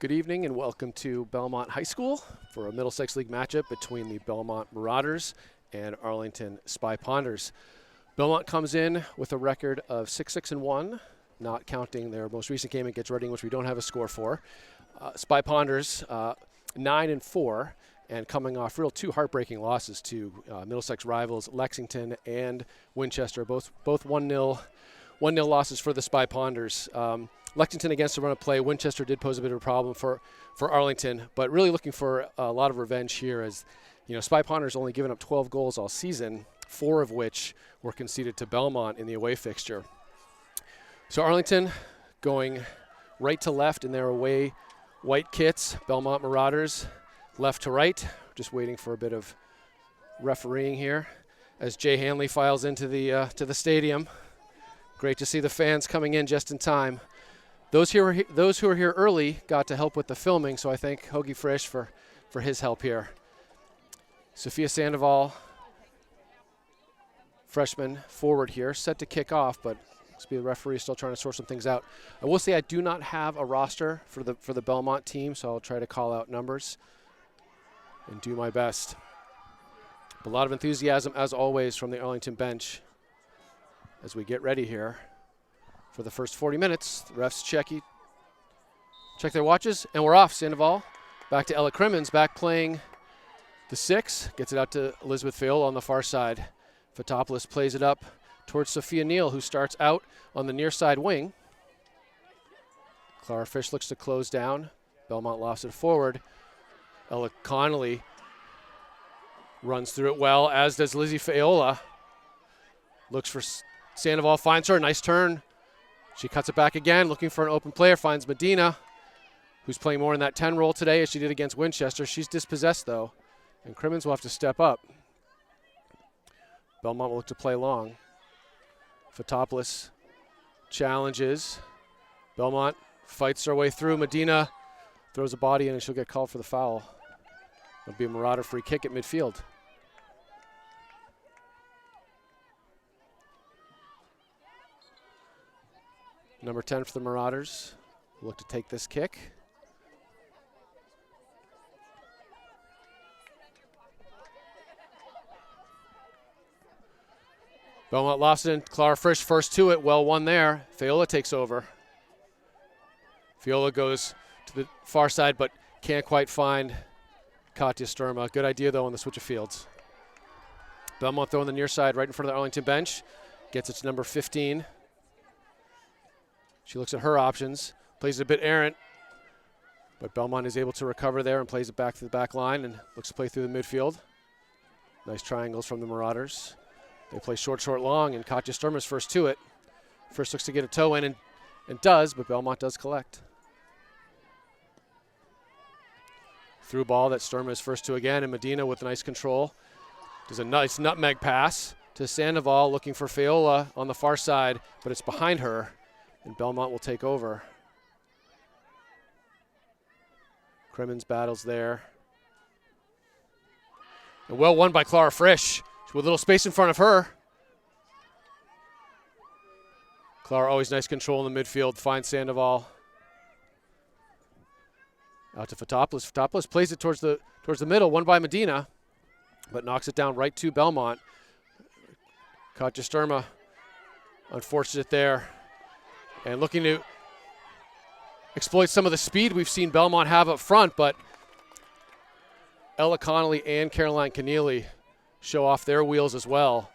Good evening and welcome to Belmont High School for a Middlesex League matchup between the Belmont Marauders and Arlington Spy Ponders. Belmont comes in with a record of 6-6-1, not counting their most recent game against Reading, which we don't have a score for. Spy Ponders 9-4, and coming off two heartbreaking losses to Middlesex rivals Lexington and Winchester, both 1-0 losses for the Spy Ponders. Lexington against the run of play. Winchester did pose a bit of a problem for Arlington, but really looking for a lot of revenge here, as Spy Ponders only given up 12 goals all season, 4 of which were conceded to Belmont in the away fixture. So Arlington going right to left in their away white kits. Belmont Marauders left to right. Just waiting for a bit of refereeing here as Jay Hanley files into the stadium. Great to see the fans coming in just in time. Those who are here early got to help with the filming, so I thank Hoagie Frisch for his help here. Sophia Sandoval, freshman forward here, set to kick off, but the referee is still trying to sort some things out. I will say I do not have a roster for the Belmont team, so I'll try to call out numbers and do my best. But a lot of enthusiasm, as always, from the Arlington bench as we get ready here for the first 40 minutes. The refs check their watches, and we're off. Sandoval back to Ella Crimmins, back playing the 6. Gets it out to Elizabeth Fayola on the far side. Fotopoulos plays it up towards Sophia Neal, who starts out on the near side wing. Clara Fish looks to close down. Belmont lofts it forward. Ella Connolly runs through it well, as does Lizzie Fayola. Looks for Sandoval, finds her, nice turn. She cuts it back again, looking for an open player, finds Medina, who's playing more in that 10 role today as she did against Winchester. She's dispossessed though, and Crimmins will have to step up. Belmont will look to play long. Fotopoulos challenges. Belmont fights her way through. Medina throws a body in and she'll get called for the foul. It'll be a Marauder free kick at midfield. Number 10 for the Marauders will look to take this kick. Belmont lost it in. Clara Frisch first to it. Well won there. Fayola takes over. Fayola goes to the far side but can't quite find Katya Sturma. Good idea though on the switch of fields. Belmont throwing the near side right in front of the Arlington bench. Gets it to number 15. She looks at her options, plays it a bit errant, but Belmont is able to recover there and plays it back to the back line and looks to play through the midfield. Nice triangles from the Marauders. They play short, long, and Katya Sturma's first to it. First looks to get a toe in and does, but Belmont does collect. Through ball that Sturma is first to again, and Medina with nice control. Does a nice nutmeg pass to Sandoval, looking for Fayola on the far side, but it's behind her. And Belmont will take over. Crimmins battles there. And well won by Clara Frisch with a little space in front of her. Clara always nice control in the midfield, finds Sandoval. Out to Fotopoulos. Fotopoulos plays it towards the middle, won by Medina, but knocks it down right to Belmont. Katya Sturma, unfortunate there. And looking to exploit some of the speed we've seen Belmont have up front, but Ella Connolly and Caroline Keneally show off their wheels as well.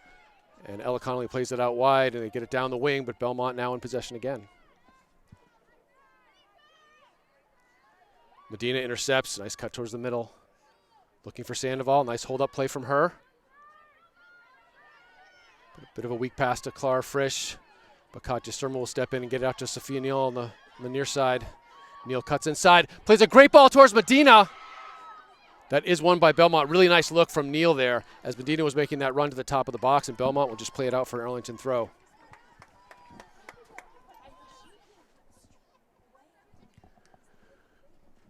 And Ella Connolly plays it out wide, and they get it down the wing, but Belmont now in possession again. Medina intercepts, nice cut towards the middle. Looking for Sandoval, nice hold-up play from her. A bit of a weak pass to Clara Frisch. But Katya Sturma will step in and get it out to Sophia Neal on the near side. Neal cuts inside, plays a great ball towards Medina. That is won by Belmont. Really nice look from Neal there as Medina was making that run to the top of the box, and Belmont will just play it out for an Arlington throw.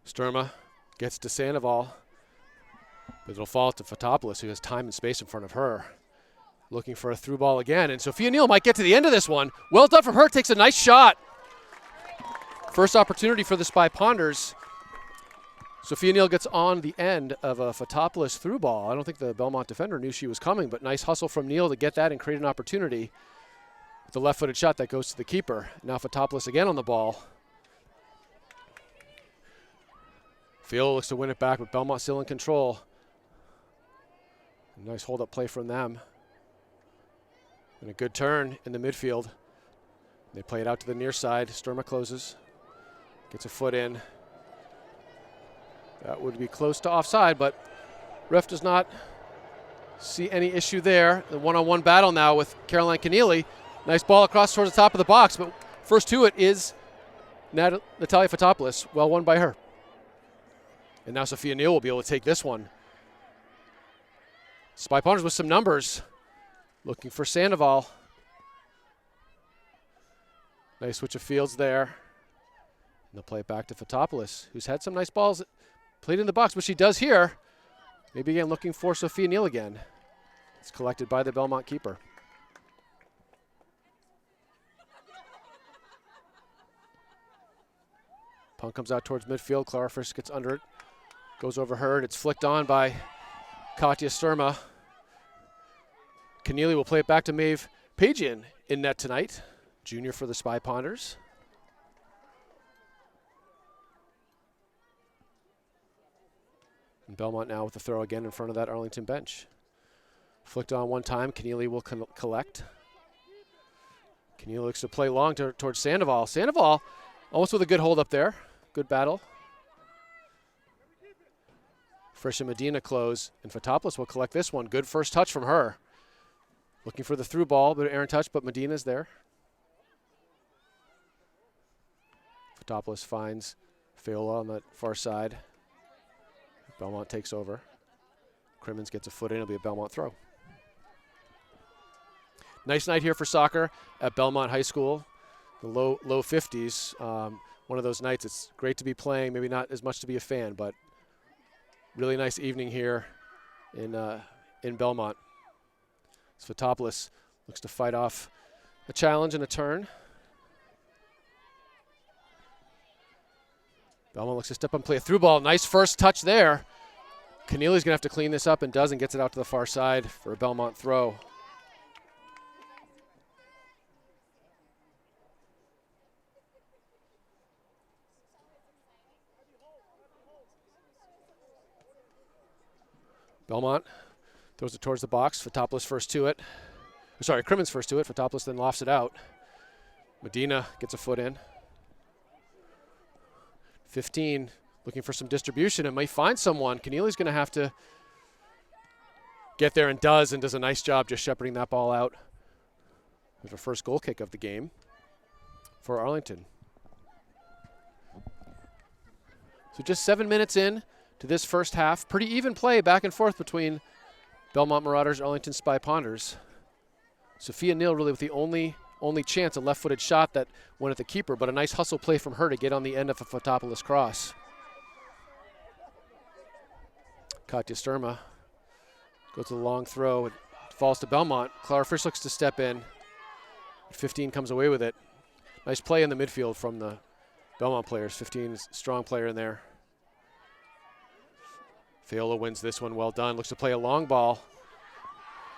Sturma gets to Sandoval, but it'll fall to Fotopoulos, who has time and space in front of her. Looking for a through ball again, and Sophia Neal might get to the end of this one. Well done from her, takes a nice shot. First opportunity for the Spy Ponders Sophia Neal gets on the end of a Fotopoulos through ball. I don't think the Belmont defender knew she was coming, but nice hustle from Neal to get that and create an opportunity. The left-footed shot that goes to the keeper. Now Fotopoulos again on the ball. Field looks to win it back, but Belmont still in control. Nice hold-up play from them. And a good turn in the midfield. They play it out to the near side. Sturma closes. Gets a foot in. That would be close to offside, but ref does not see any issue there. The one-on-one battle now with Caroline Keneally. Nice ball across towards the top of the box, but first to it is Natalia Fotopoulos. Well won by her. And now Sophia Neal will be able to take this one. Spy Ponders with some numbers. Looking for Sandoval. Nice switch of fields there. And they'll play it back to Fotopoulos, who's had some nice balls played in the box, which she does here. Maybe again looking for Sophia Neal again. It's collected by the Belmont keeper. Puck comes out towards midfield. Clara Frisch gets under it. Goes over her, and it's flicked on by Katja Sturma. Keneally will play it back to Maeve Pagian in net tonight. Junior for the Spy Ponders. And Belmont now with the throw again in front of that Arlington bench. Flicked on one time. Keneally will collect. Keneally looks to play long towards Sandoval. Sandoval almost with a good hold up there. Good battle. Frisch and Medina close, and Fotopoulos will collect this one. Good first touch from her. Looking for the through ball, bit of errant touch, but Medina's there. Fotopoulos finds Fiola on the far side. Belmont takes over. Crimmins gets a foot in. It'll be a Belmont throw. Nice night here for soccer at Belmont High School. The low 50s. One of those nights it's great to be playing. Maybe not as much to be a fan, but really nice evening here in Belmont. Fotopoulos looks to fight off a challenge and a turn. Belmont looks to step up and play a through ball. Nice first touch there. Keneally's going to have to clean this up and does, and gets it out to the far side for a Belmont throw. Belmont throws it towards the box. Fotopoulos first to it. Sorry, Crimmins first to it. Fotopoulos then lofts it out. Medina gets a foot in. 15, looking for some distribution and might find someone. Keneally's going to have to get there and does a nice job just shepherding that ball out. With her first goal kick of the game for Arlington. So just 7 minutes in to this first half. Pretty even play back and forth between Belmont Marauders, Arlington Spy Ponders. Sophia Neal really with the only chance, a left-footed shot that went at the keeper, but a nice hustle play from her to get on the end of a Fotopoulos cross. Katja Sturma goes to the long throw. It falls to Belmont. Clara Frisch looks to step in. 15 comes away with it. Nice play in the midfield from the Belmont players. 15 is a strong player in there. Fiola wins this one, well done. Looks to play a long ball.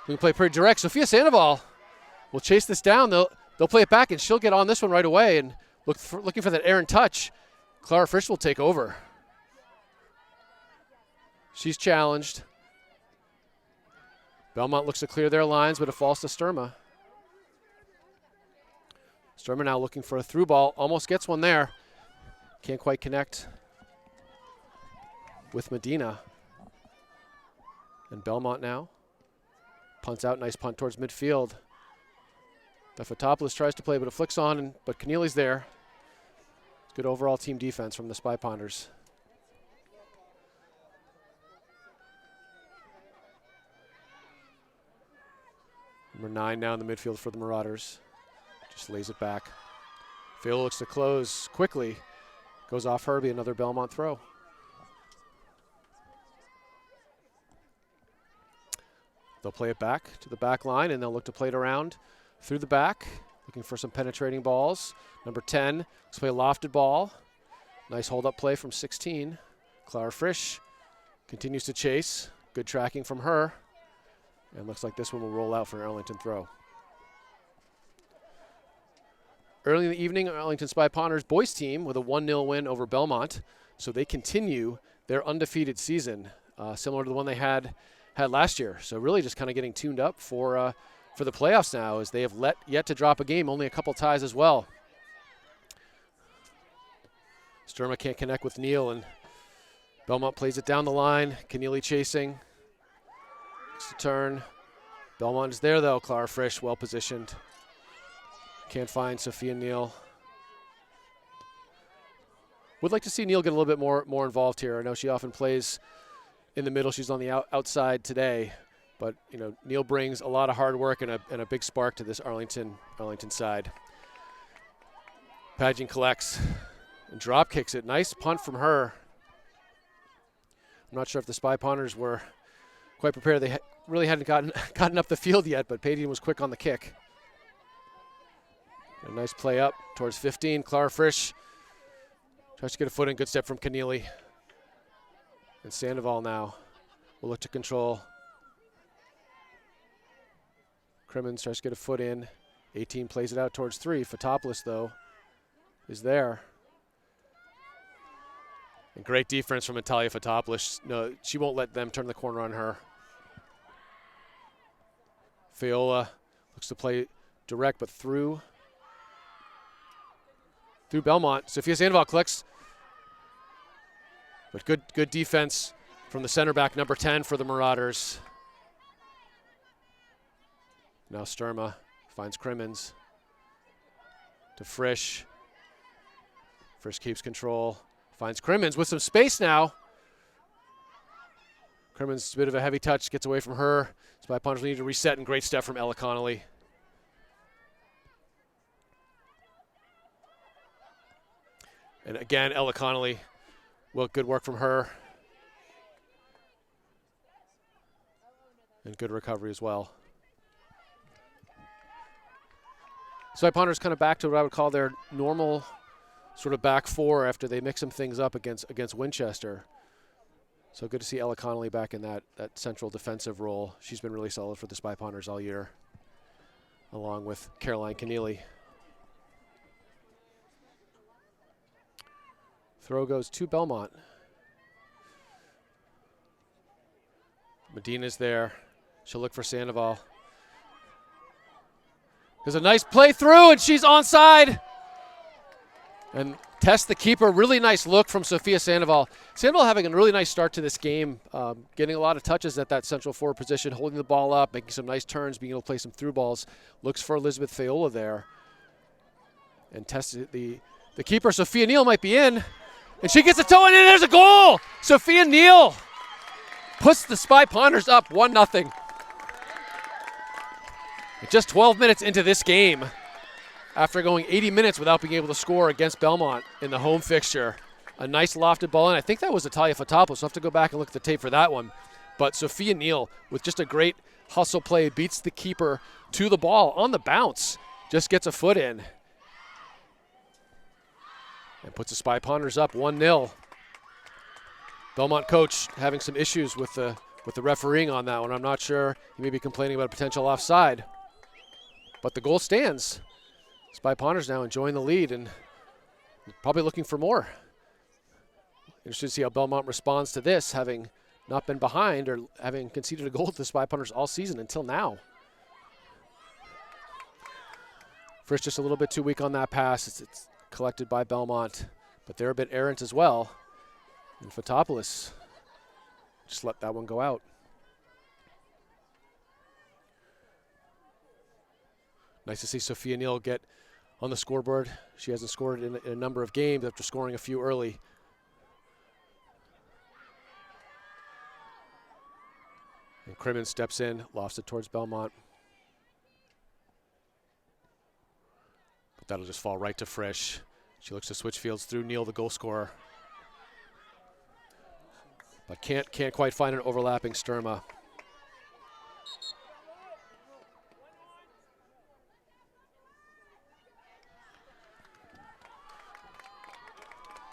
We can play pretty direct. Sophia Sandoval will chase this down. They'll play it back, and she'll get on this one right away. And looking for that errant touch. Clara Frisch will take over. She's challenged. Belmont looks to clear their lines, but it falls to Sturma. Sturma now looking for a through ball. Almost gets one there. Can't quite connect with Medina. And Belmont now punts out. Nice punt towards midfield. The Fotopoulos tries to play, but it flicks on, but Keneally's there. Good overall team defense from the Spy Ponders. Number 9 now in the midfield for the Marauders. Just lays it back. Phil looks to close quickly. Goes off Herbie, another Belmont throw. They'll play it back to the back line, and they'll look to play it around through the back, looking for some penetrating balls. Number 10, let's play a lofted ball. Nice hold-up play from 16. Clara Frisch continues to chase. Good tracking from her. And looks like this one will roll out for an Arlington throw. Early in the evening, Arlington Spy Ponders boys team with a 1-0 win over Belmont. So they continue their undefeated season, similar to the one they had last year. So really just kind of getting tuned up for the playoffs now, as they have yet to drop a game, only a couple ties as well. Sturma can't connect with Neal, and Belmont plays it down the line. Keneally chasing. It's the turn. Belmont is there, though. Clara Frisch, well positioned. Can't find Sophia Neal. Would like to see Neal get a little bit more involved here. I know she often plays in the middle. She's on the outside today. But, you know, Neal brings a lot of hard work and a big spark to this Arlington side. Padgett collects and drop kicks it. Nice punt from her. I'm not sure if the Spy Ponders were quite prepared. They really hadn't gotten up the field yet, but Padgett was quick on the kick. A nice play up towards 15. Clara Frisch tries to get a foot in. Good step from Keneally. And Sandoval now will look to control. Crimmins tries to get a foot in. 18 plays it out towards 3. Fotopoulos, though, is there. And great defense from Natalia Fotopoulos. No, she won't let them turn the corner on her. Fiola looks to play direct, but through Belmont. Sophia Sandoval clicks. But good defense from the center back, number 10 for the Marauders. Now Sturma finds Crimmins to Frisch. Frisch keeps control. Finds Crimmins with some space now. Crimmins, a bit of a heavy touch, gets away from her. Spy Ponders need to reset, and great step from Ella Connolly. And again, Ella Connolly, well, good work from her. And good recovery as well. Spy Ponders kind of back to what I would call their normal sort of back four after they mix some things up against Winchester. So good to see Ella Connolly back in that central defensive role. She's been really solid for the Spy Ponders all year, along with Caroline Keneally. Throw goes to Belmont. Medina's there. She'll look for Sandoval. There's a nice play through, and she's onside. And test the keeper. Really nice look from Sophia Sandoval. Sandoval having a really nice start to this game, getting a lot of touches at that central forward position, holding the ball up, making some nice turns, being able to play some through balls. Looks for Elizabeth Fiola there. And tested the keeper. Sophia Neal might be in. And she gets a toe in, and there's a goal! Sophia Neal puts the Spy Ponders up 1-0. Just 12 minutes into this game, after going 80 minutes without being able to score against Belmont in the home fixture. A nice lofted ball, and I think that was Natalia Fotopoulos, so I'll have to go back and look at the tape for that one. But Sophia Neal, with just a great hustle play, beats the keeper to the ball on the bounce, just gets a foot in. And puts the Spy Ponders up 1-0. Belmont coach having some issues with the refereeing on that one. I'm not sure. He may be complaining about a potential offside. But the goal stands. Spy Ponders now enjoying the lead and probably looking for more. Interested to see how Belmont responds to this, having not been behind or having conceded a goal to the Spy Ponders all season until now. First, just a little bit too weak on that pass. It's collected by Belmont, but they're a bit errant as well. And Fotopoulos just let that one go out. Nice to see Sophia Neal get on the scoreboard. She hasn't scored in a number of games after scoring a few early. And Crimmins steps in, lofts it towards Belmont. But that'll just fall right to Frisch. She looks to switch fields through Neal, the goal scorer. But can't quite find an overlapping Sturma.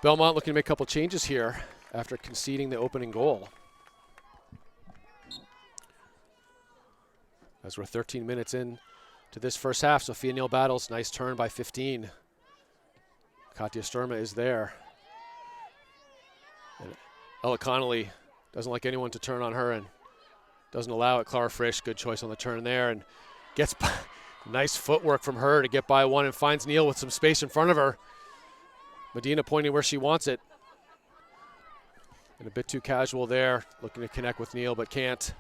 Belmont looking to make a couple changes here. after conceding the opening goal. As we're 13 minutes in to this first half, Sophia Neal battles. Nice turn by 15. Katja Sturma is there. And Ella Connolly doesn't like anyone to turn on her and doesn't allow it. Clara Frisch, good choice on the turn there, and gets by. Nice footwork from her to get by one and finds Neal with some space in front of her. Medina pointing where she wants it. And a bit too casual there, looking to connect with Neal but can't.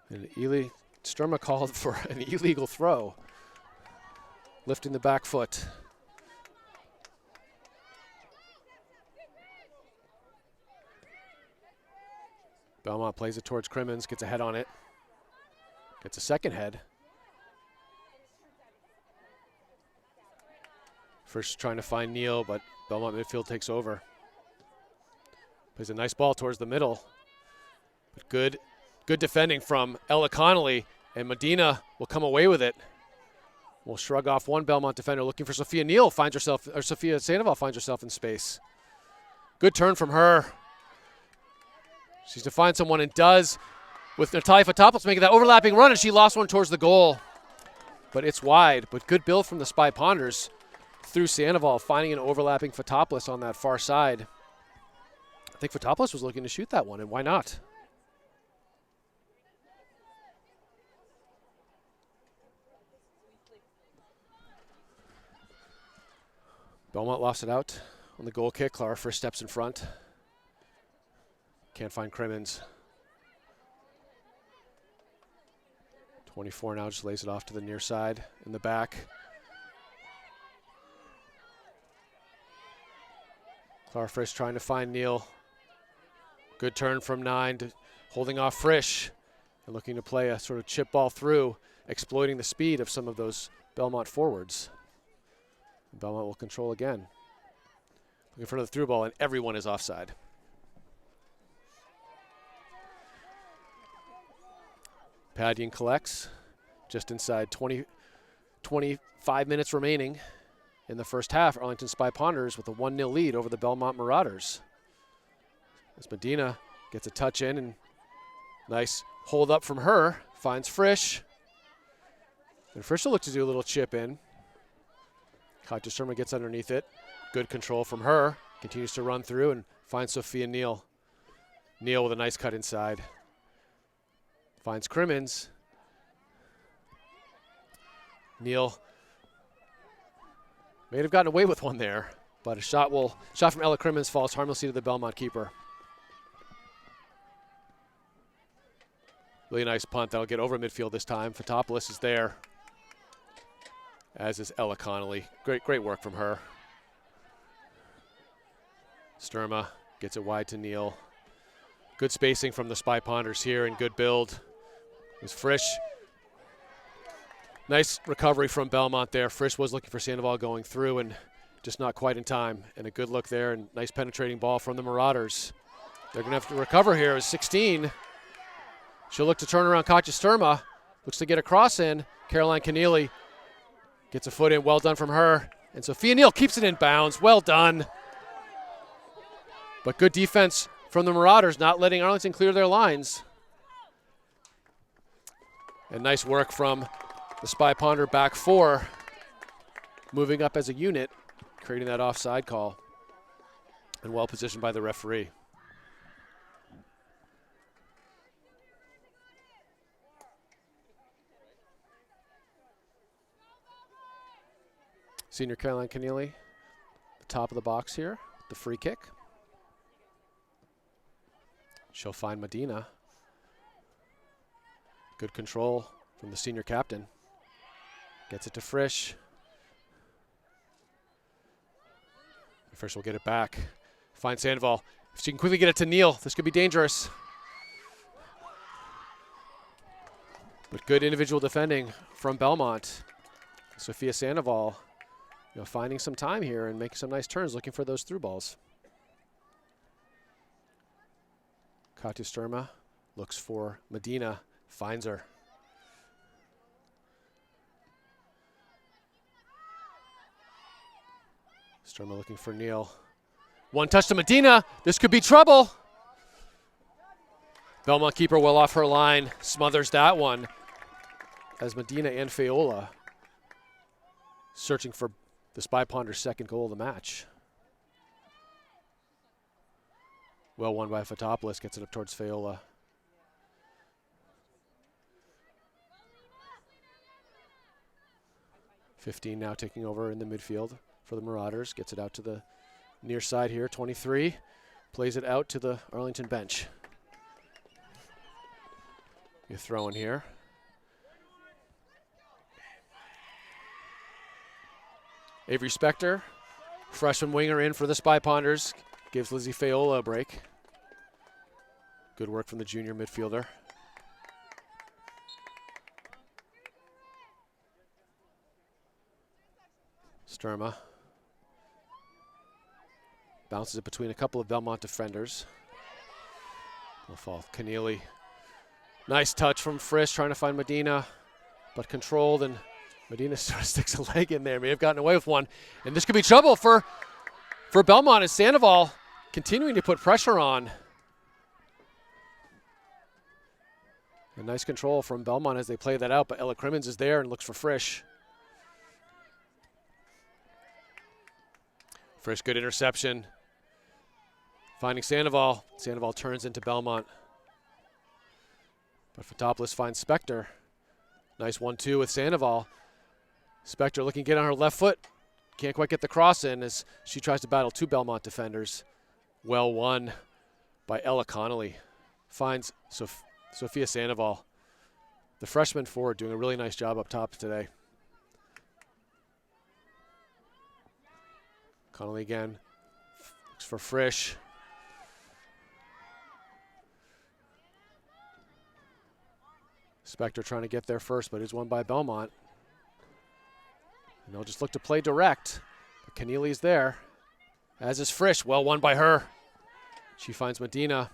And Sturma called for an illegal throw, lifting the back foot. Belmont plays it towards Crimmins, gets a head on it. Gets a second head. First trying to find Neal, but Belmont midfield takes over. Plays a nice ball towards the middle. But good defending from Ella Connolly, and Medina will come away with it. Will shrug off one Belmont defender looking for Sophia Neal, Sophia Sandoval finds herself in space. Good turn from her. She's to find someone and does, with Natalia Fotopoulos making that overlapping run, and she lost one towards the goal. But it's wide, but good build from the Spy Ponders through Sandoval, finding an overlapping Fotopoulos on that far side. I think Fotopoulos was looking to shoot that one, and why not? Belmont lost it out on the goal kick. Clara first steps in front. Can't find Crimmins. 24 now just lays it off to the near side in the back. Clara Frisch trying to find Neal. Good turn from 9 holding off Frisch and looking to play a sort of chip ball through, exploiting the speed of some of those Belmont forwards. Belmont will control again. Looking for another through ball, and everyone is offside. Padian collects just inside 25 minutes remaining in the first half. Arlington Spy Ponders with a 1-0 lead over the Belmont Marauders. As Medina gets a touch in, and nice hold up from her, finds Frisch. And Frisch will look to do a little chip in. Katja Sturma gets underneath it. Good control from her. Continues to run through and finds Sophia Neal. Neal with a nice cut inside. Finds Crimmins. Neal may have gotten away with one there, but a shot from Ella Crimmins falls harmlessly to the Belmont keeper. Really nice punt that'll get over midfield this time. Fotopoulos is there, as is Ella Connolly. Great work from her. Sturma gets it wide to Neal. Good spacing from the Spy Ponders here and good build. It was Frisch. Nice recovery from Belmont there. Frisch was looking for Sandoval going through and just not quite in time. And a good look there and nice penetrating ball from the Marauders. They're going to have to recover here as 16. She'll look to turn around Katja Sturma. Looks to get a cross in. Caroline Keneally gets a foot in. Well done from her. And Sophia Neal keeps it in bounds. Well done. But good defense from the Marauders, not letting Arlington clear their lines. And nice work from the Spy Ponder back four, moving up as a unit, creating that offside call. And well positioned by the referee. Senior Caroline Keneally, the top of the box here, the free kick. She'll find Medina. Good control from the senior captain. Gets it to Frisch. Frisch will get it back. Finds Sandoval. If she can quickly get it to Neal, this could be dangerous. But good individual defending from Belmont. Sophia Sandoval, finding some time here and making some nice turns, looking for those through balls. Katja Sturma Looks for Medina, finds her. Sturma looking for Neal. One touch to Medina. This could be trouble. Belmont keeper well off her line. Smothers that one. As Medina and Fayola searching for the Spy Ponder's second goal of the match. Well won by Fotopoulos. Gets it up towards Fayola. .15 now taking over in the midfield for the Marauders. Gets it out to the near side here. 23 plays it out to the Arlington bench. You throw in here. Avery Spector, freshman winger in for the Spy Ponders, gives Lizzie Fayola a break. Good work from the junior midfielder. Sturma bounces it between a couple of Belmont defenders. Will fall. Keneally. Nice touch from Frisch trying to find Medina, but controlled, and Medina sort of sticks a leg in there. May have gotten away with one. And this could be trouble for Belmont as Sandoval continuing to put pressure on. A nice control from Belmont as they play that out, but Ella Crimmins is there and looks for Frisch. Frisch, good interception. Finding Sandoval. Sandoval turns into Belmont. But Fotopoulos finds Spector. Nice 1-2 with Sandoval. Spector looking to get on her left foot. Can't quite get the cross in as she tries to battle two Belmont defenders. Well won by Ella Connolly. Finds Sophia Sandoval. The freshman forward doing a really nice job up top today. Connolly again. Looks for Frisch. Spector trying to get there first, but is won by Belmont. And they'll just look to play direct. But Keneally's there, as is Frisch. Well won by her. She finds Medina.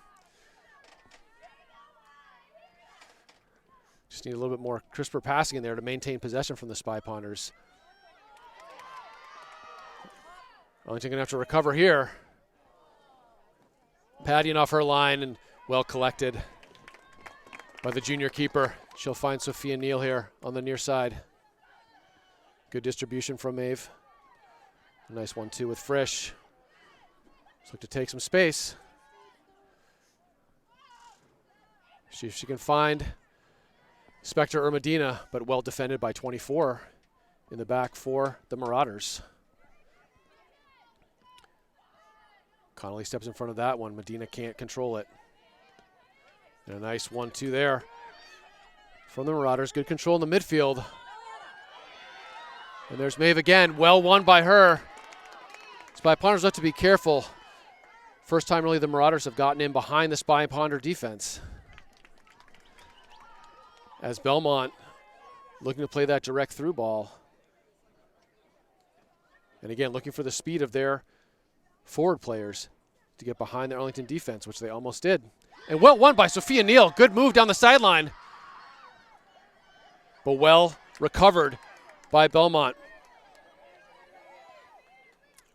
Just need a little bit more crisper passing in there to maintain possession from the Spy Ponders. Arlington gonna have to recover here. Padding off her line and well collected by the junior keeper. She'll find Sophia Neal here on the near side. Good distribution from Maeve. A nice 1-2 with Frisch. Let's look to take some space. See if she can find Spector or Medina, but well defended by 24 in the back for the Marauders. Connolly steps in front of that one. Medina can't control it. And a nice 1-2 there from the Marauders. Good control in the midfield. And there's Maeve again. Well won by her. Spy Ponders have to be careful. First time really the Marauders have gotten in behind the Spy Ponder defense. As Belmont looking to play that direct through ball. And again, looking for the speed of their forward players to get behind the Arlington defense, which they almost did. And well won by Sophia Neal. Good move down the sideline. But well recovered by Belmont.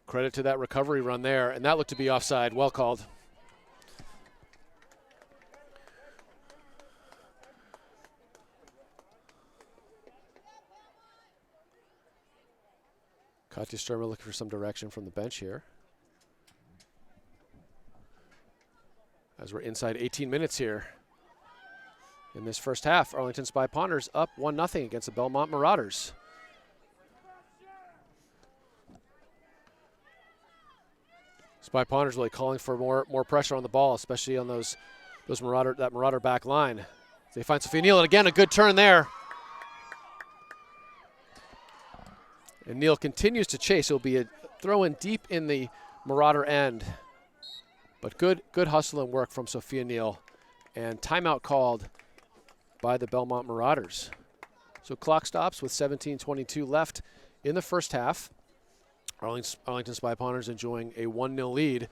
Credit to that recovery run there. And that looked to be offside. Well called. Katja Sturma looking for some direction from the bench here. As we're inside 18 minutes here in this first half. Arlington Spy Ponders up 1-0 against the Belmont Marauders. Spy Ponders really calling for more pressure on the ball, especially on that Marauder back line. They find Sophia Neal, and again a good turn there. And Neal continues to chase. It'll be a throw in deep in the Marauder end. But good hustle and work from Sophia Neal. And timeout called by the Belmont Marauders. So clock stops with 17:22 left in the first half. Arlington Spy Ponders enjoying a 1-0 lead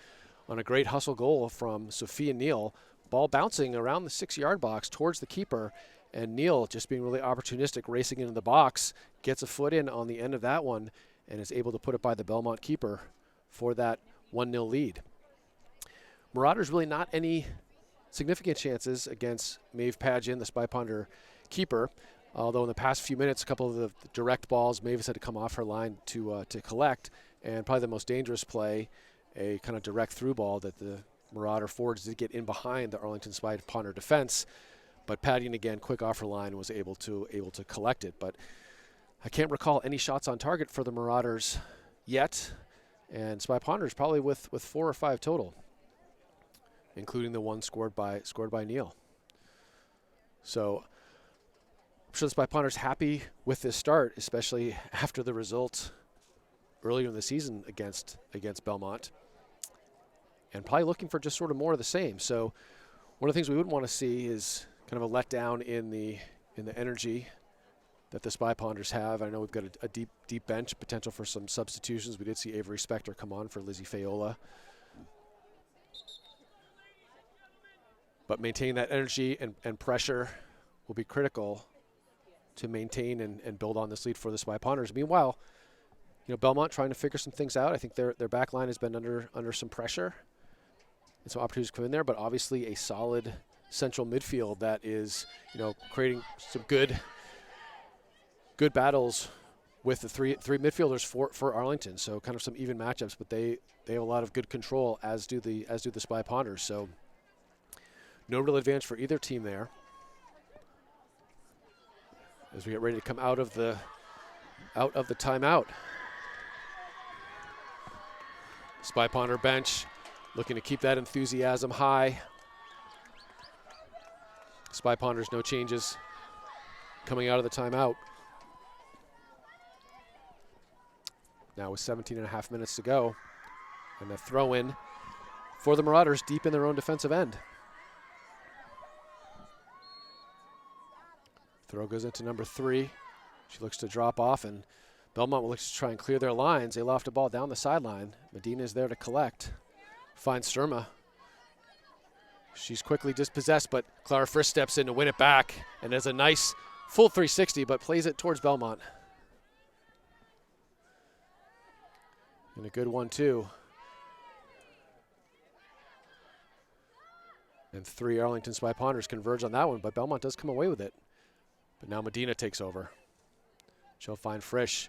on a great hustle goal from Sophia Neal. ball bouncing around the 6-yard box towards the keeper, and Neal, just being really opportunistic, racing into the box, gets a foot in on the end of that one and is able to put it by the Belmont keeper for that 1-0 lead. Marauders really not any significant chances against Maeve Padgett, the Spy Ponder keeper, although in the past few minutes, a couple of the direct balls, Mavis had to come off her line to collect, and probably the most dangerous play, a kind of direct through ball that the Marauder forwards did get in behind the Arlington Spy Ponder defense, but Padgett again, quick off her line, was able to collect it. But I can't recall any shots on target for the Marauders yet, and Spy Ponders probably with 4 or 5 total, including the one scored by Neal. So I'm sure the Spy Ponders happy with this start, especially after the result earlier in the season against Belmont, and probably looking for just sort of more of the same. So one of the things we wouldn't want to see is kind of a letdown in the energy that the Spy Ponders have. I know we've got a deep bench, potential for some substitutions. We did see Avery Spector come on for Lizzie Fayola. But maintaining that energy and pressure will be critical to maintain and build on this lead for the Spy Ponders. Meanwhile, Belmont trying to figure some things out. I think their back line has been under some pressure and some opportunities to come in there, but obviously a solid central midfield that is, creating some good battles with the three midfielders for Arlington. So kind of some even matchups, but they have a lot of good control, as do the Spy Ponders. So no real advantage for either team there. As we get ready to come out of the timeout. Spy Ponder bench looking to keep that enthusiasm high. Spy Ponders, no changes coming out of the timeout. Now with 17.5 minutes to go, and a throw in for the Marauders deep in their own defensive end. Throw goes into number 3. She looks to drop off, and Belmont will look to try and clear their lines. They loft a ball down the sideline. Medina is there to collect. Finds Sturma. She's quickly dispossessed, but Clara Frisch steps in to win it back, and has a nice full 360, but plays it towards Belmont. And a good one, too. And 3 Arlington Spy Ponders converge on that one, but Belmont does come away with it. But now Medina takes over. She'll find Frisch.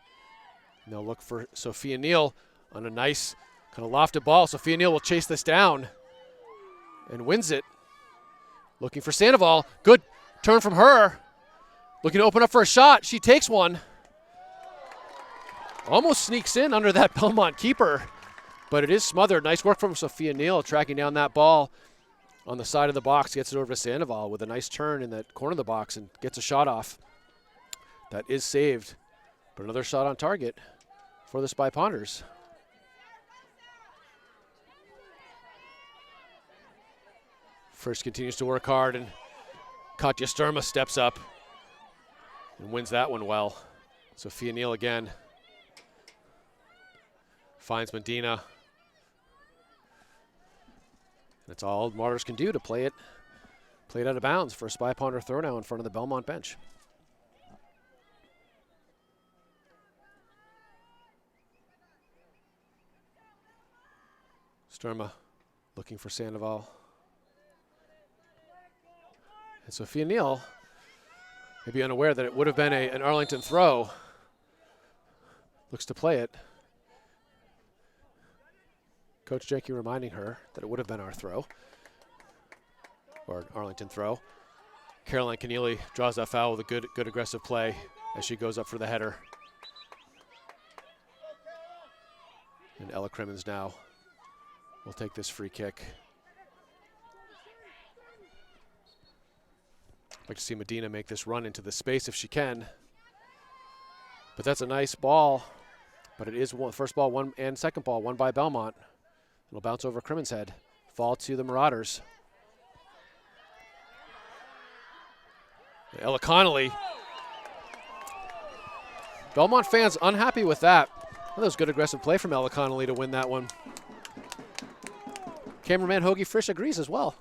And they'll look for Sophia Neal on a nice kind of lofted ball. Sophia Neal will chase this down and wins it. Looking for Sandoval. Good turn from her. Looking to open up for a shot. She takes one. Almost sneaks in under that Belmont keeper, but it is smothered. Nice work from Sophia Neal tracking down that ball on the side of the box. Gets it over to Sandoval with a nice turn in that corner of the box and gets a shot off. That is saved, but another shot on target for the Spy Ponders. Frisch continues to work hard, and Katja Sturma steps up and wins that one well. Sophia Neal again. Finds Medina. That's all Martyrs can do to play it out of bounds for a Spy Ponder throw now in front of the Belmont bench. Sturma looking for Sandoval. And Sophia Neal may be unaware that it would have been an Arlington throw. Looks to play it. Coach Jenke reminding her that it would have been our throw, or an Arlington throw. Caroline Keneally draws that foul with a good aggressive play as she goes up for the header. And Ella Crimmins now will take this free kick. I'd like to see Medina make this run into the space if she can. But that's a nice ball, but it is first ball one and second ball, one by Belmont. It'll bounce over Crimmins' head, fall to the Marauders. Ella Connolly. Belmont fans unhappy with that. Well, that was good aggressive play from Ella Connolly to win that one. Cameraman Hoagie Frisch agrees as well.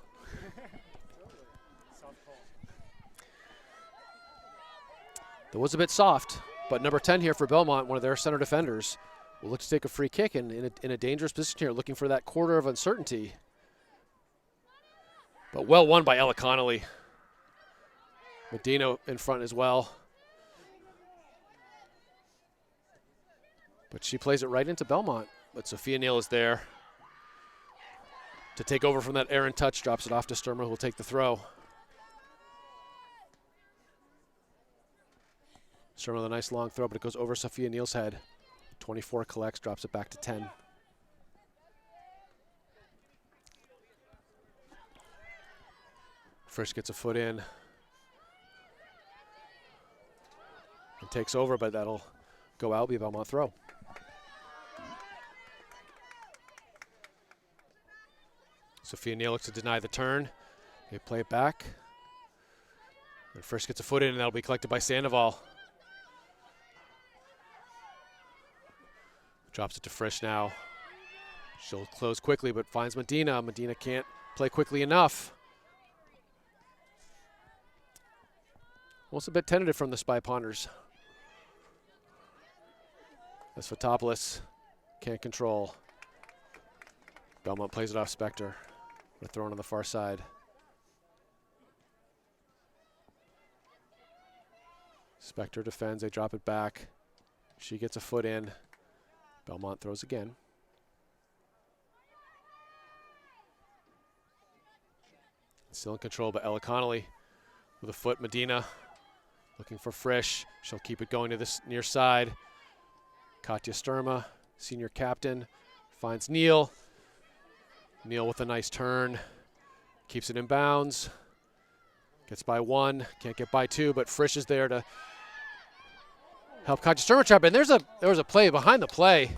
That was a bit soft, but number 10 here for Belmont, one of their center defenders, will look to take a free kick and in a dangerous position here, looking for that quarter of uncertainty. But well won by Ella Connolly. Medina in front as well. But she plays it right into Belmont. But Sophia Neal is there to take over from that errant touch, drops it off to Sturmer, who will take the throw. Sturmer with a nice long throw, but it goes over Sophia Neal's head. 24 collects, drops it back to 10. Frisch gets a foot in and takes over, but that'll go out, be a Belmont throw. Sophia Neal looks to deny the turn. They play it back. And Frisch gets a foot in, and that'll be collected by Sandoval. Drops it to Frisch now. She'll close quickly, but finds Medina. Medina can't play quickly enough. Almost a bit tentative from the Spy Ponders. As Fotopoulos can't control. Belmont plays it off Spector. They're thrown on the far side. Spector defends, they drop it back. She gets a foot in. Belmont throws again. Still in control, but Ella Connolly with a foot. Medina looking for Frisch. She'll keep it going to this near side. Katja Sturma, senior captain, finds Neal. Neal with a nice turn. Keeps it in bounds. Gets by one, can't get by two, but Frisch is there to help Katja Sturma trap. And there was a play behind the play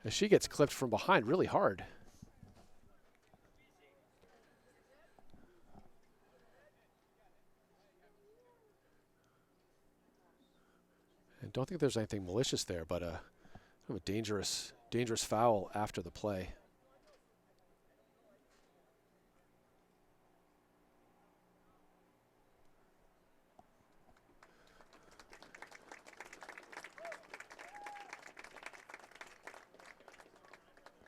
as she gets clipped from behind really hard. And don't think there's anything malicious there, but kind of a dangerous foul after the play.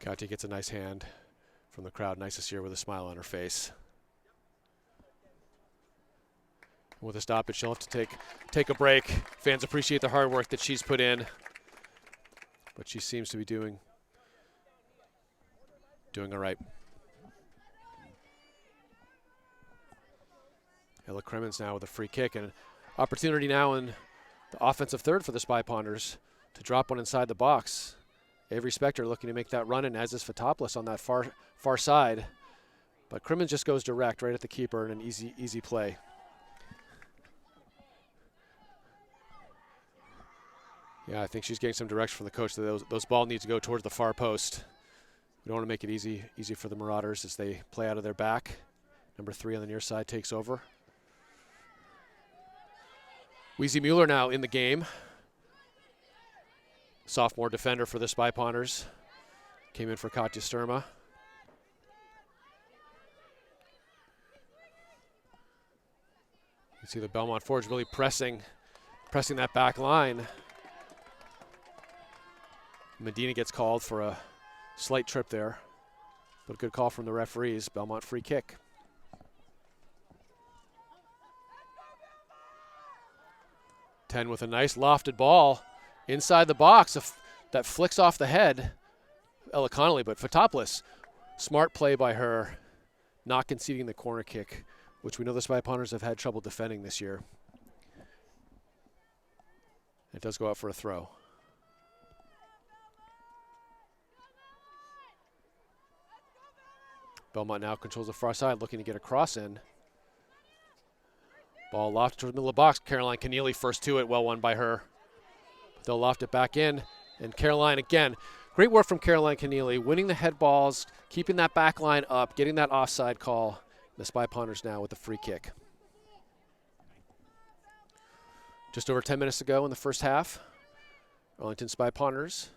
Katya gets a nice hand from the crowd. Nice to see her with a smile on her face. With a stoppage, she'll have to take a break. Fans appreciate the hard work that she's put in, but she seems to be doing all right. Ella Kremens now with a free kick, and an opportunity now in the offensive third for the Spy Ponders to drop one inside the box. Avery Spector looking to make that run, and as is Fotopoulos on that far side. But Kremens just goes direct right at the keeper, and an easy play. Yeah, I think she's getting some direction from the coach that those balls need to go towards the far post. We don't want to make it easy for the Marauders as they play out of their back. Number 3 on the near side takes over. Weezy Mueller now in the game. Sophomore defender for the Spy Ponders. Came in for Katja Sturma. You see the Belmont forwards really pressing that back line. Medina gets called for a slight trip there, but a good call from the referees. Belmont free kick. Ten with a nice lofted ball inside the box that flicks off the head. Ella Connolly, but Fotopoulos, smart play by her, not conceding the corner kick, which we know the Spy Ponders have had trouble defending this year. It does go out for a throw. Belmont now controls the far side, looking to get a cross in. Ball lofted towards the middle of the box. Caroline Keneally first to it, well won by her. They'll loft it back in, and Caroline again. Great work from Caroline Keneally, winning the head balls, keeping that back line up, getting that offside call. The Spy Ponders now with the free kick. Just over 10 minutes to go in the first half. Arlington Spy Ponders,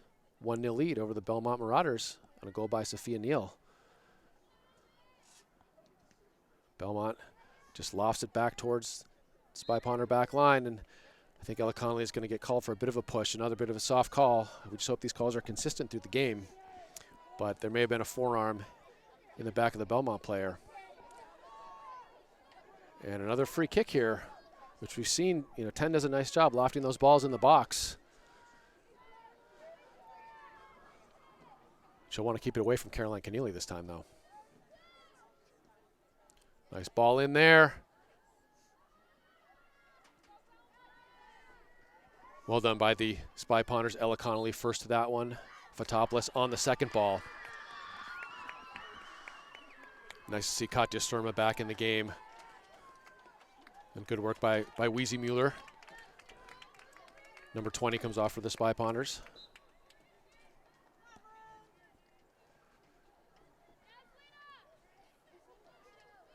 1-0 lead over the Belmont Marauders on a goal by Sophia Neal. Belmont just lofts it back towards Spy Ponder back line, and I think Ella Connolly is going to get called for a bit of a push, another bit of a soft call. We just hope these calls are consistent through the game. But there may have been a forearm in the back of the Belmont player. And another free kick here, which we've seen, 10 does a nice job lofting those balls in the box. She'll want to keep it away from Caroline Keneally this time, though. Nice ball in there. Well done by the Spy Ponders. Ella Connolly first to that one. Fotopoulos on the second ball. Nice to see Katja Sturma back in the game. And good work by Weezy Mueller. Number 20 comes off for the Spy Ponders.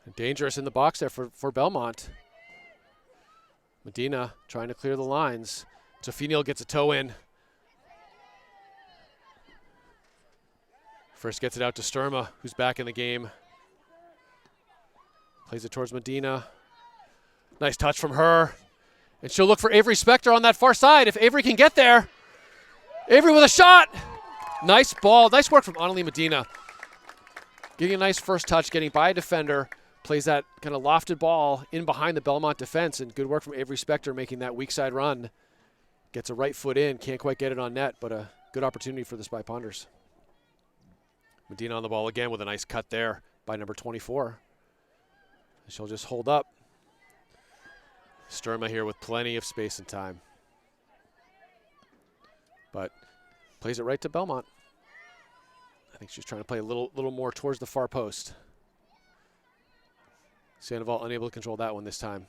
And dangerous in the box there for Belmont. Medina trying to clear the lines. Sophie Neal gets a toe in. First gets it out to Sturma, who's back in the game. Plays it towards Medina. Nice touch from her. And she'll look for Avery Spector on that far side if Avery can get there. Avery with a shot. Nice ball. Nice work from Annalie Medina. Getting a nice first touch, getting by a defender. Plays that kind of lofted ball in behind the Belmont defense. And good work from Avery Spector making that weak side run. Gets a right foot in. Can't quite get it on net, but a good opportunity for the Spy Ponders. Medina on the ball again with a nice cut there by number 24. She'll just hold up. Sturma here with plenty of space and time. But plays it right to Belmont. I think she's trying to play a little more towards the far post. Sandoval unable to control that one this time.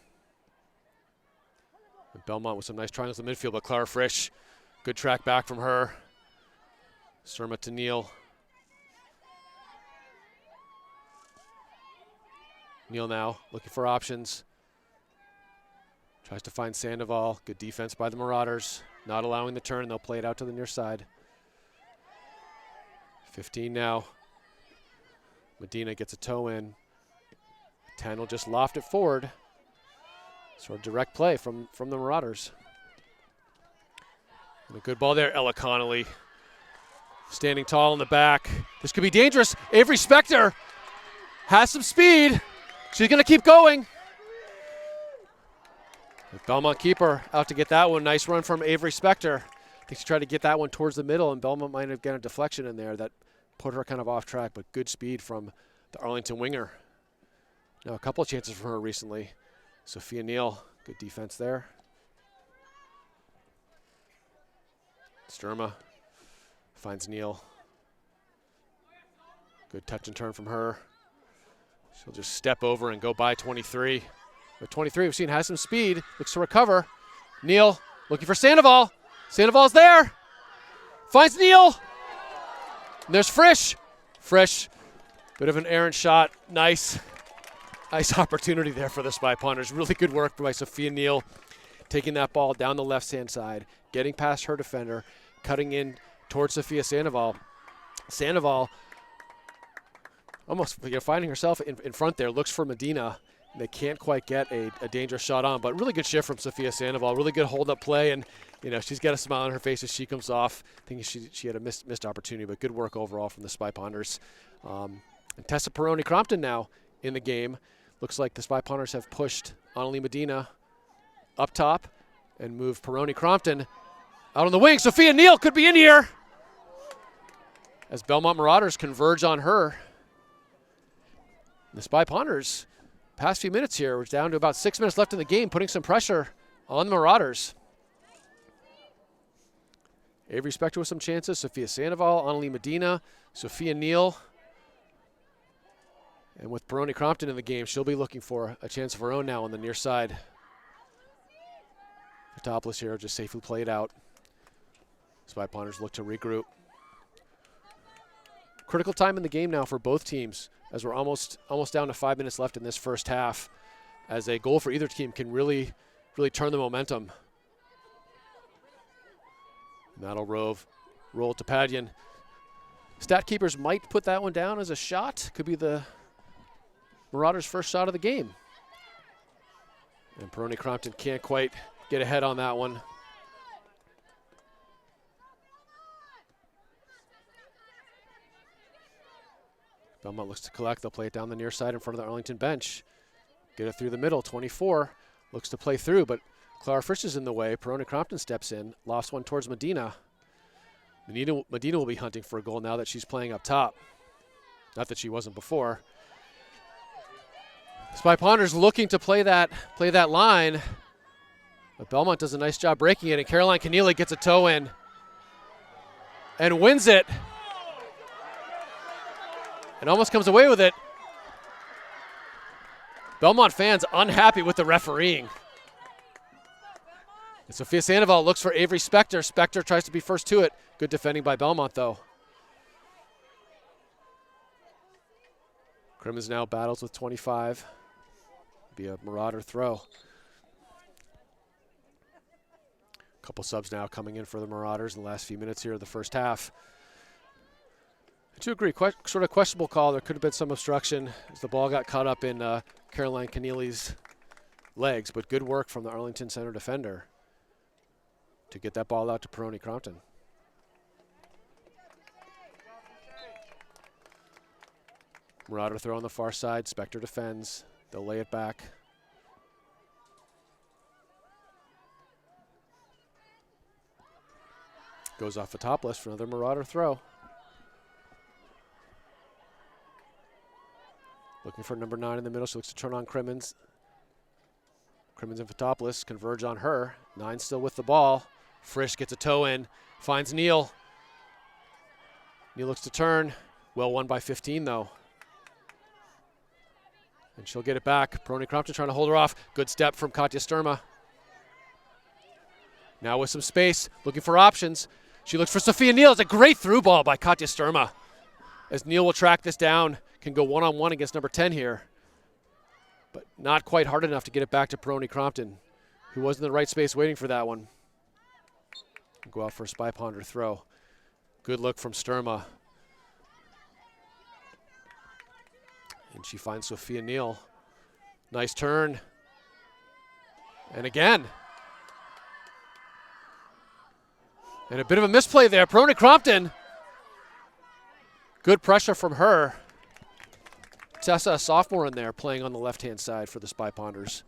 And Belmont with some nice triangles in the midfield, but Clara Frisch, good track back from her. Sturma to Neal. Neal now looking for options. Tries to find Sandoval. Good defense by the Marauders. Not allowing the turn. They'll play it out to the near side. 15 now. Medina gets a toe in. 10 will just loft it forward. Sort of direct play from the Marauders. And a good ball there. Ella Connolly standing tall in the back. This could be dangerous. Avery Spector has some speed. She's going to keep going. The Belmont keeper out to get that one. Nice run from Avery Spector. I think she tried to get that one towards the middle, and Belmont might have gotten a deflection in there that put her kind of off track, but good speed from the Arlington winger. Now a couple of chances for her recently. Sophia Neal, good defense there. Sturma finds Neal. Good touch and turn from her. She'll just step over and go by 23. But 23 we've seen has some speed, looks to recover. Neal looking for Sandoval. Sandoval's there. Finds Neal. And there's Frisch. Frisch, bit of an errant shot. Nice opportunity there for the Spy Ponders. Really good work by Sophia Neal, taking that ball down the left-hand side, getting past her defender, cutting in towards Sophia Sandoval. Sandoval almost finding herself in front there, looks for Medina. They can't quite get a dangerous shot on, but really good shift from Sophia Sandoval. Really good hold-up play, and she's got a smile on her face as she comes off. I think she had a missed opportunity, but good work overall from the Spy Ponders. And Tessa Peroni-Crompton now in the game. Looks like the Spy Ponders have pushed Annalie Medina up top and moved Peroni-Crompton out on the wing. Sophia Neal could be in here as Belmont Marauders converge on her. The Spy Ponders, past few minutes here, we're down to about 6 minutes left in the game, putting some pressure on the Marauders. Avery Spector with some chances. Sophia Sandoval, Annalie Medina, Sophia Neal. And with Peroni-Crompton in the game, she'll be looking for a chance of her own now on the near side. Fotopoulos here just safely played out. Spy Ponders look to regroup. Critical time in the game now for both teams, as we're almost down to 5 minutes left in this first half, as a goal for either team can really turn the momentum. And that'll roll to Padian. Stat keepers might put that one down as a shot. Could be the Marauders' first shot of the game. And Peroni Crompton can't quite get ahead on that one. Belmont looks to collect. They'll play it down the near side in front of the Arlington bench. Get it through the middle. 24 looks to play through, but Clara Frisch is in the way. Peroni Crompton steps in. Lost one towards Medina. Medina will be hunting for a goal now that she's playing up top. Not that she wasn't before. Spy Ponders looking to play that line. But Belmont does a nice job breaking it, and Caroline Keneally gets a toe in and wins it. And almost comes away with it. Belmont fans unhappy with the refereeing. And Sophia Sandoval looks for Avery Spector. Spector tries to be first to it. Good defending by Belmont, though. Crimmins now battles with 25. Be a Marauder throw. Couple subs now coming in for the Marauders in the last few minutes here of the first half. To agree, sort of questionable call. There could have been some obstruction as the ball got caught up in Caroline Keneally's legs, but good work from the Arlington center defender to get that ball out to Peroni Crompton. Marauder throw on the far side. Spector defends. They'll lay it back. Goes off the top list for another Marauder throw. Looking for number 9 in the middle. She looks to turn on Crimmins. Crimmins and Fotopoulos converge on her. 9 still with the ball. Frisch gets a toe in. Finds Neal. Neal looks to turn. Well won by 15, though. And she'll get it back. Peroni Crompton trying to hold her off. Good step from Katja Sturma. Now with some space, looking for options. She looks for Sophia Neal. It's a great through ball by Katja Sturma. As Neal will track this down, can go one-on-one against number 10 here. But not quite hard enough to get it back to Peroni Crompton, who was in the right space waiting for that one. Go out for a Spy Ponder throw. Good look from Sturma. And she finds Sophia Neal. Nice turn. And again. And a bit of a misplay there. Peroni Crompton. Good pressure from her. Tessa, a sophomore in there, playing on the left-hand side for the Spy Ponders.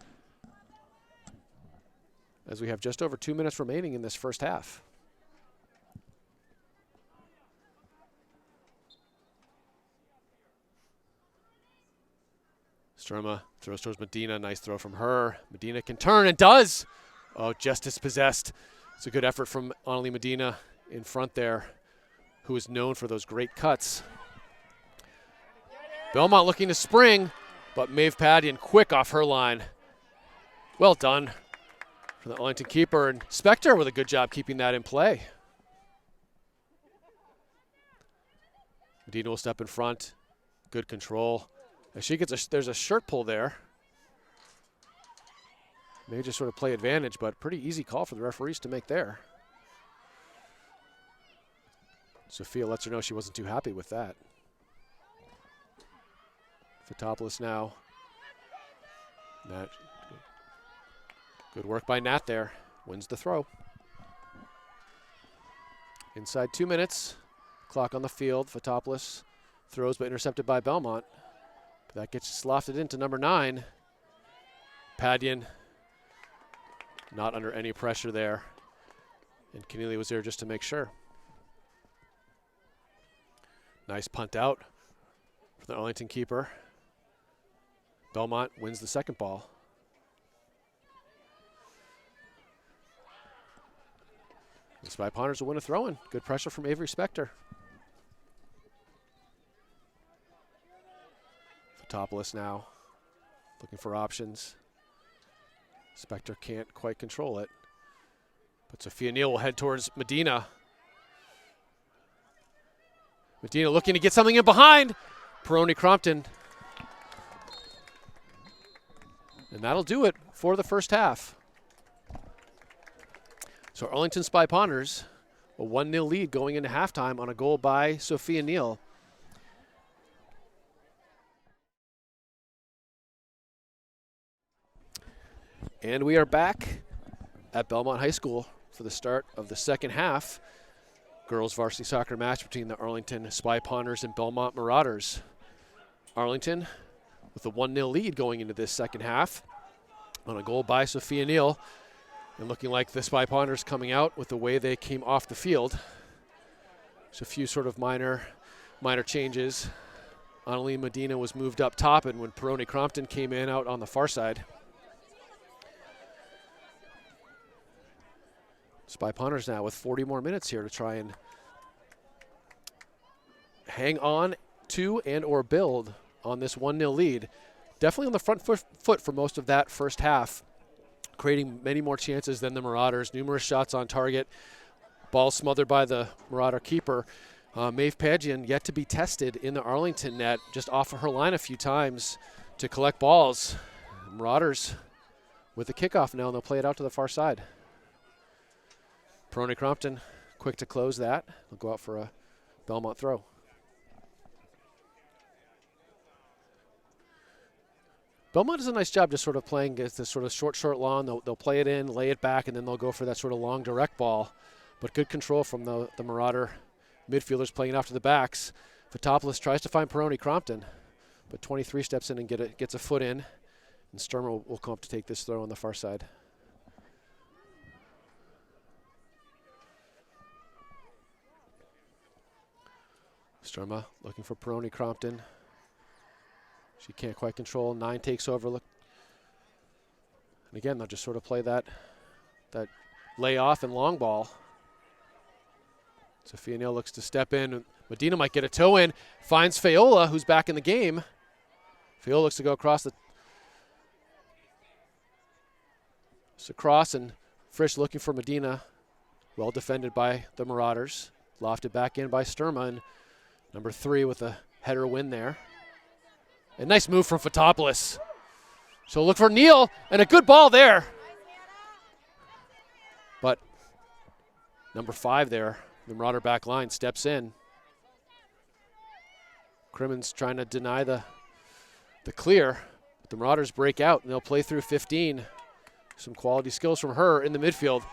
As we have just over 2 minutes remaining in this first half. Sturma throws towards Medina. Nice throw from her. Medina can turn and does. Oh, just dispossessed. It's a good effort from Annalie Medina in front there, who is known for those great cuts. Belmont looking to spring, but Maeve Padian quick off her line. Well done for the Arlington keeper, and Spector with a good job keeping that in play. Medina will step in front. Good control. As she gets there's a shirt pull there. Maybe just sort of play advantage, but pretty easy call for the referees to make there. Sophia lets her know she wasn't too happy with that. Fotopoulos now. Nat. Good work by Nat there. Wins the throw. Inside 2 minutes. Clock on the field. Fotopoulos throws but intercepted by Belmont. But that gets slotted into number 9. Padian not under any pressure there. And Keneally was there just to make sure. Nice punt out for the Arlington keeper. Belmont wins the second ball. The Spy Ponders will win a throw-in. Good pressure from Avery Spector. Fotopoulos now looking for options. Spector can't quite control it. But Sophia Neal will head towards Medina. Medina looking to get something in behind. Peroni Crompton. And that'll do it for the first half. So Arlington Spy Ponders, a 1-0 lead going into halftime on a goal by Sophia Neal. And we are back at Belmont High School for the start of the second half. Girls varsity soccer match between the Arlington Spy Ponders and Belmont Marauders. Arlington with a 1-0 lead going into this second half on a goal by Sophia Neal. And looking like the Spy Ponders coming out with the way they came off the field. There's a few sort of minor changes. Annalene Medina was moved up top, and when Peroni Crompton came in out on the far side. Spy Ponders now with 40 more minutes here to try and hang on to and or build on this 1-0 lead. Definitely on the front foot for most of that first half, creating many more chances than the Marauders. Numerous shots on target. Ball smothered by the Marauder keeper. Maeve Padgian yet to be tested in the Arlington net, just off of her line a few times to collect balls. Marauders with the kickoff now, and they'll play it out to the far side. Peroni Crompton quick to close that. They'll go out for a Belmont throw. Belmont does a nice job just sort of playing this sort of short, long. They'll play it in, lay it back, and then they'll go for that sort of long direct ball. But good control from the Marauder midfielders playing off to the backs. Fotopoulos tries to find Peroni Crompton, but 23 steps in and gets a foot in. And Sturmer will come up to take this throw on the far side. Sturma looking for Peroni Crompton. She can't quite control. 9 takes over. Look. And again, they'll just sort of play that layoff and long ball. Sophia Neal looks to step in. Medina might get a toe in. Finds Fayola, who's back in the game. Fayola looks to go across and Frisch looking for Medina. Well defended by the Marauders. Lofted back in by Sturma, and number 3 with a header win there. A nice move from Fotopoulos. So look for Neal, and a good ball there. But number 5 there, the Marauder back line, steps in. Crimmins trying to deny the clear. But the Marauders break out, and they'll play through 15. Some quality skills from her in the midfield.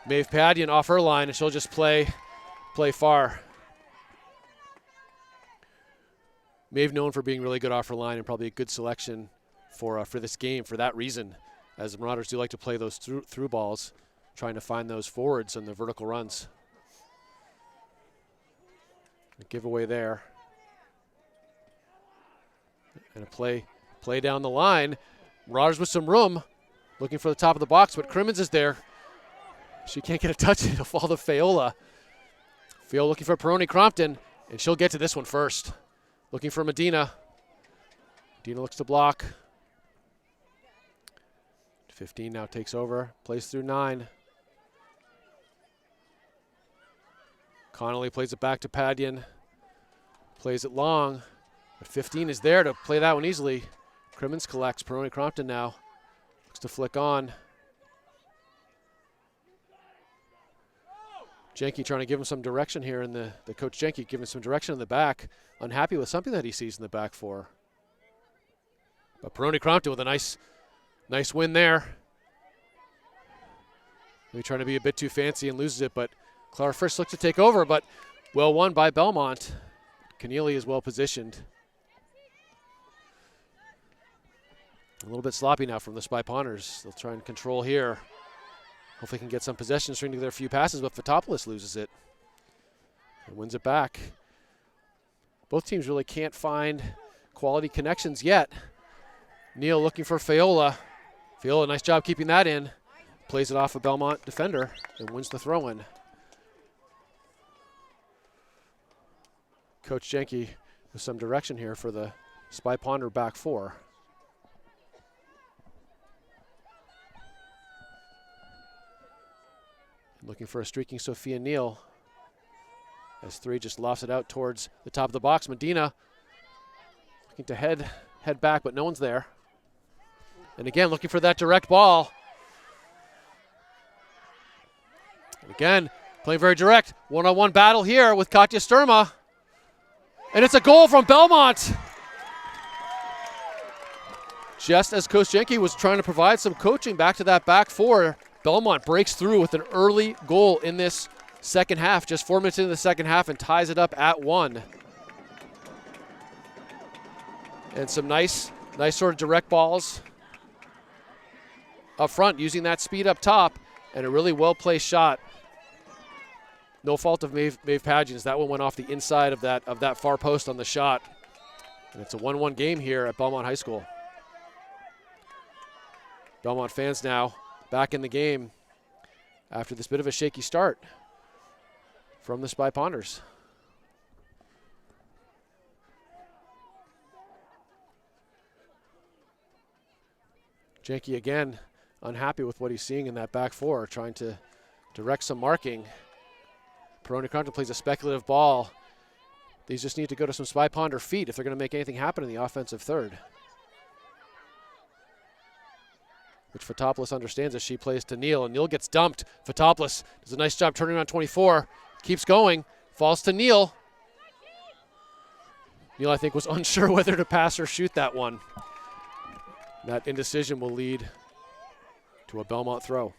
Maeve Padgian off her line, and she'll just play far. Maeve known for being really good off her line, and probably a good selection for this game for that reason, as the Marauders do like to play those through balls, trying to find those forwards and the vertical runs. A giveaway there. And a play down the line. Marauders with some room, looking for the top of the box, but Crimmins is there. She can't get a touch. It'll fall to Fayola. Fayola looking for Peroni Crompton, and she'll get to this one first. Looking for Medina. Medina looks to block. 15 now takes over, plays through 9. Connolly plays it back to Padgian. Plays it long, but 15 is there to play that one easily. Crimmins collects. Peroni Crompton now looks to flick on. Jenke trying to give him some direction here, and the coach Jenke giving some direction in the back. Unhappy with something that he sees in the back four. But Peroni Crompton with a nice win there. Maybe trying to be a bit too fancy and loses it, but Clara Frisch looks to take over, but well won by Belmont. Keneally is well positioned. A little bit sloppy now from the Spy Ponders. They'll try and control here. Hopefully can get some possession, string together a few passes, but Fotopoulos loses it and wins it back. Both teams really can't find quality connections yet. Neal looking for Fayola. Fayola, nice job keeping that in. Plays it off a Belmont defender and wins the throw-in. Coach Jenke with some direction here for the Spy Ponder back four. Looking for a streaking Sophia Neal. As 3 just lofts it out towards the top of the box. Medina looking to head back, but no one's there. And again, looking for that direct ball. And again, playing very direct. One-on-one battle here with Katja Sturma. And it's a goal from Belmont. just as Coach Jenke was trying to provide some coaching back to that back four, Belmont breaks through with an early goal in this second half, just 4 minutes into the second half, and ties it up at 1. And some nice sort of direct balls up front, using that speed up top, and a really well-placed shot. No fault of Maeve Padgins. That one went off the inside of that far post on the shot. And it's a 1-1 game here at Belmont High School. Belmont fans now back in the game after this bit of a shaky start from the Spy Ponders. Jenke again unhappy with what he's seeing in that back four, trying to direct some marking. Peroni-Crompton plays a speculative ball. These just need to go to some Spy Ponder feet if they're going to make anything happen in the offensive third. Which Fotopoulos understands as she plays to Neal, and Neal gets dumped. Fotopoulos does a nice job turning on 24, keeps going, falls to Neal. Neal, I think, was unsure whether to pass or shoot that one. That indecision will lead to a Belmont throw.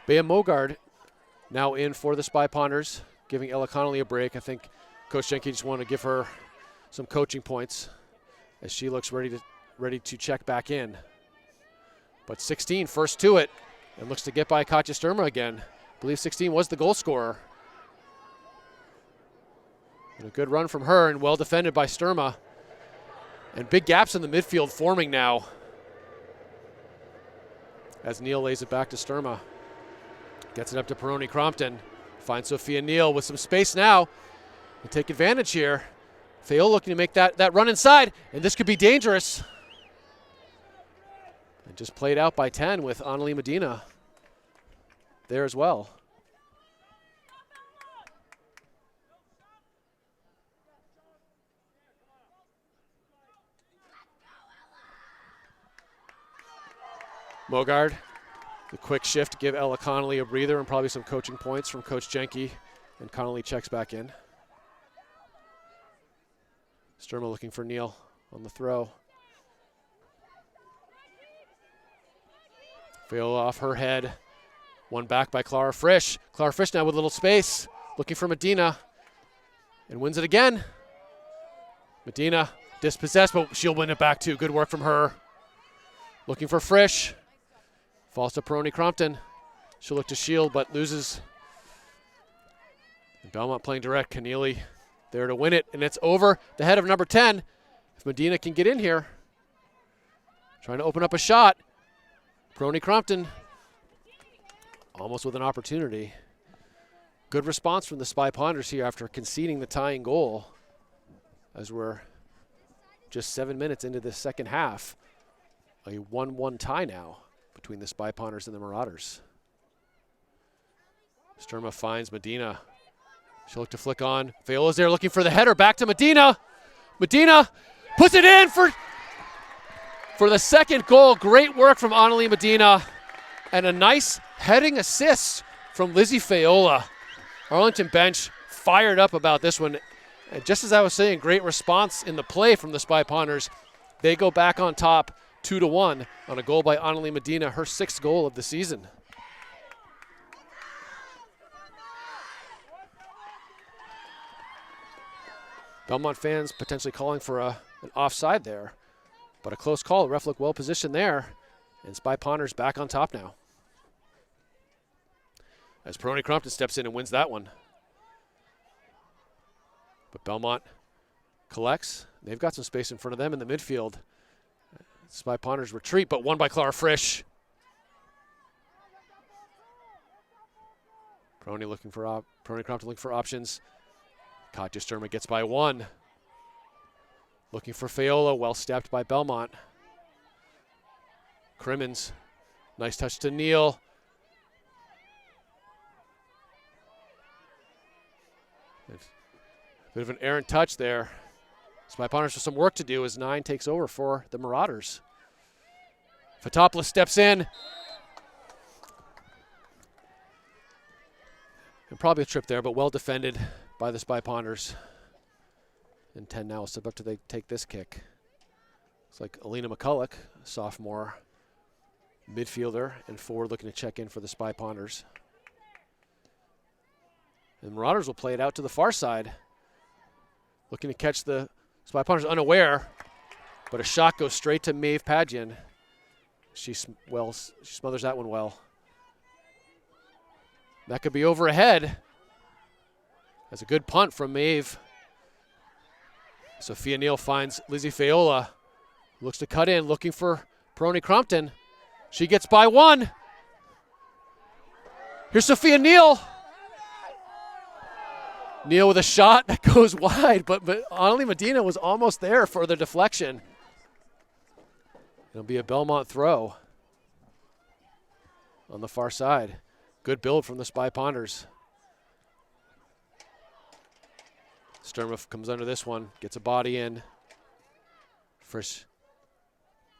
Bea Mogard now in for the Spy Ponders, giving Ella Connolly a break. I think Coach Jenke just wanted to give her some coaching points as she looks ready to check back in. But 16 first to it and looks to get by Katja Sturma again. I believe 16 was the goal scorer. And a good run from her and well defended by Sturma. And big gaps in the midfield forming now as Neal lays it back to Sturma. Gets it up to Peroni-Crompton. Finds Sophia Neal with some space now. And take advantage here. Fayola looking to make that run inside, and this could be dangerous. And just played out by 10 with Annalie Medina there as well. Mogard, the quick shift to give Ella Connolly a breather and probably some coaching points from Coach Jenke, and Connolly checks back in. Sturma looking for Neal on the throw. Fayola off her head. One back by Clara Frisch. Clara Frisch now with a little space, looking for Medina, and wins it again. Medina dispossessed, but she'll win it back too. Good work from her. Looking for Frisch. Falls to Peroni-Crompton. She'll look to shield, but loses. And Belmont playing direct. Keneally there to win it, and it's over the head of number 10. If Medina can get in here. Trying to open up a shot. Peroni-Crompton almost with an opportunity. Good response from the Spy Ponders here after conceding the tying goal, as we're just 7 minutes into the second half. A 1-1 tie now between the Spy Ponders and the Marauders. Sturma finds Medina. She'll look to flick on. Fayola's there looking for the header. Back to Medina. Medina puts it in for the second goal. Great work from Annalie Medina. And a nice heading assist from Lizzie Fayola. Arlington bench fired up about this one. And just as I was saying, great response in the play from the Spy Ponders. They go back on top 2-1 on a goal by Annalie Medina, her 6th goal of the season. Belmont fans potentially calling for an offside there, but a close call. Ref looked well positioned there, and Spy Ponders back on top now. As Peroni-Crompton steps in and wins that one. But Belmont collects. They've got some space in front of them in the midfield. Spy Ponders retreat, but won by Clara Frisch. Peroni-Crompton looking for options. Katja Sturma gets by 1. Looking for Fayola, well stepped by Belmont. Crimmins, nice touch to Neal. Bit of an errant touch there. Spy Ponders with some work to do as 9 takes over for the Marauders. Fotopoulos steps in. And probably a trip there, but well defended by the Spy Ponders. And 10 now will step up to take this kick. It's like Alina McCulloch, sophomore midfielder and forward, looking to check in for the Spy Ponders. And Marauders will play it out to the far side, looking to catch the Spy Ponders unaware, but a shot goes straight to Maeve Padgian. She smothers that one well. That could be over ahead. That's a good punt from Maeve. Sophia Neal finds Lizzie Fayola. Looks to cut in, looking for Peroni Crompton. She gets by one. Here's Sophia Neal. Neal with a shot that goes wide, but Annalie Medina was almost there for the deflection. It'll be a Belmont throw on the far side. Good build from the Spy Ponders. Sturma comes under this one, gets a body in. Frisch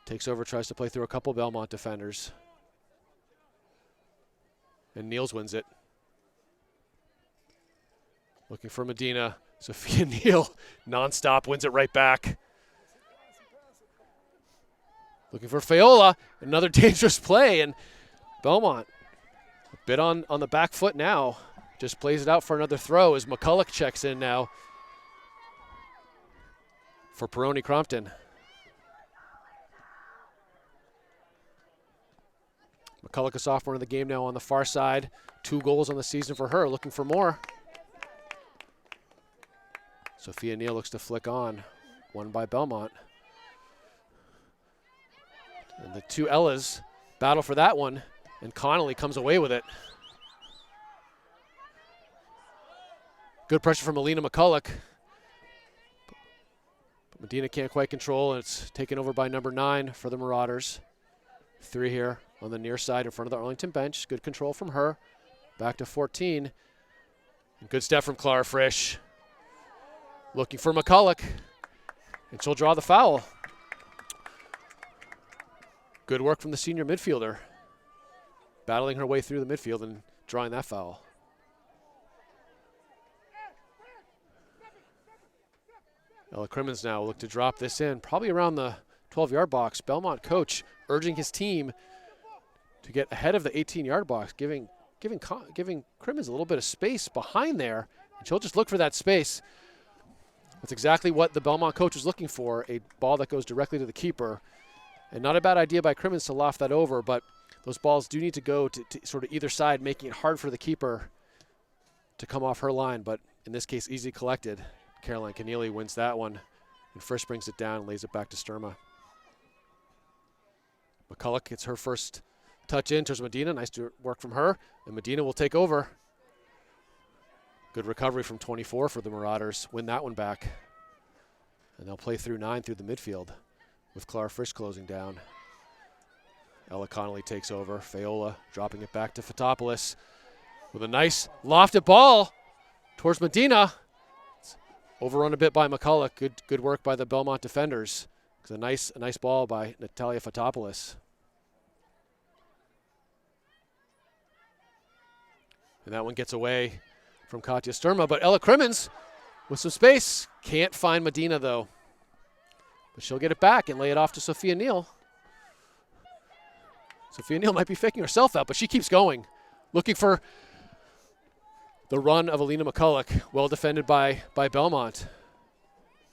takes over, tries to play through a couple Belmont defenders. And Niels wins it. Looking for Medina. Sophia Neal, nonstop, wins it right back. Looking for Fayola, another dangerous play, and Belmont a bit on the back foot now. Just plays it out for another throw as McCulloch checks in now for Peroni Crompton. McCulloch, a sophomore in the game now on the far side. 2 goals on the season for her, looking for more. Sophia Neal looks to flick on, won by Belmont. And the two Ellas battle for that one, and Connolly comes away with it. Good pressure from Alina McCulloch. But Medina can't quite control, and it's taken over by number 9 for the Marauders. 3 here on the near side in front of the Arlington bench. Good control from her. Back to 14. And good step from Clara Frisch. Looking for McCulloch, and she'll draw the foul. Good work from the senior midfielder, battling her way through the midfield and drawing that foul. Ella Crimmins now will look to drop this in, probably around the 12-yard box. Belmont coach urging his team to get ahead of the 18-yard box, giving Crimmins a little bit of space behind there, and she'll just look for that space. That's exactly what the Belmont coach was looking for, a ball that goes directly to the keeper. And not a bad idea by Crimmins to loft that over, but those balls do need to go to sort of either side, making it hard for the keeper to come off her line, but in this case, easy collected. Caroline Keneally wins that one, and Frisch brings it down and lays it back to Sturma. McCulloch gets her first touch in towards Medina. Nice work from her, and Medina will take over. Good recovery from 24 for the Marauders. Win that one back. And they'll play through 9 through the midfield with Clara Frisch closing down. Ella Connolly takes over. Fayola dropping it back to Fotopoulos with a nice lofted ball towards Medina. It's overrun a bit by McCulloch. Good work by the Belmont defenders. It's a nice ball by Natalia Fotopoulos. And that one gets away from Katja Sturma, but Ella Crimmins with some space. Can't find Medina though. But she'll get it back and lay it off to Sophia Neal. Sophia Neal might be faking herself out, but she keeps going. Looking for the run of Alina McCulloch. Well defended by Belmont.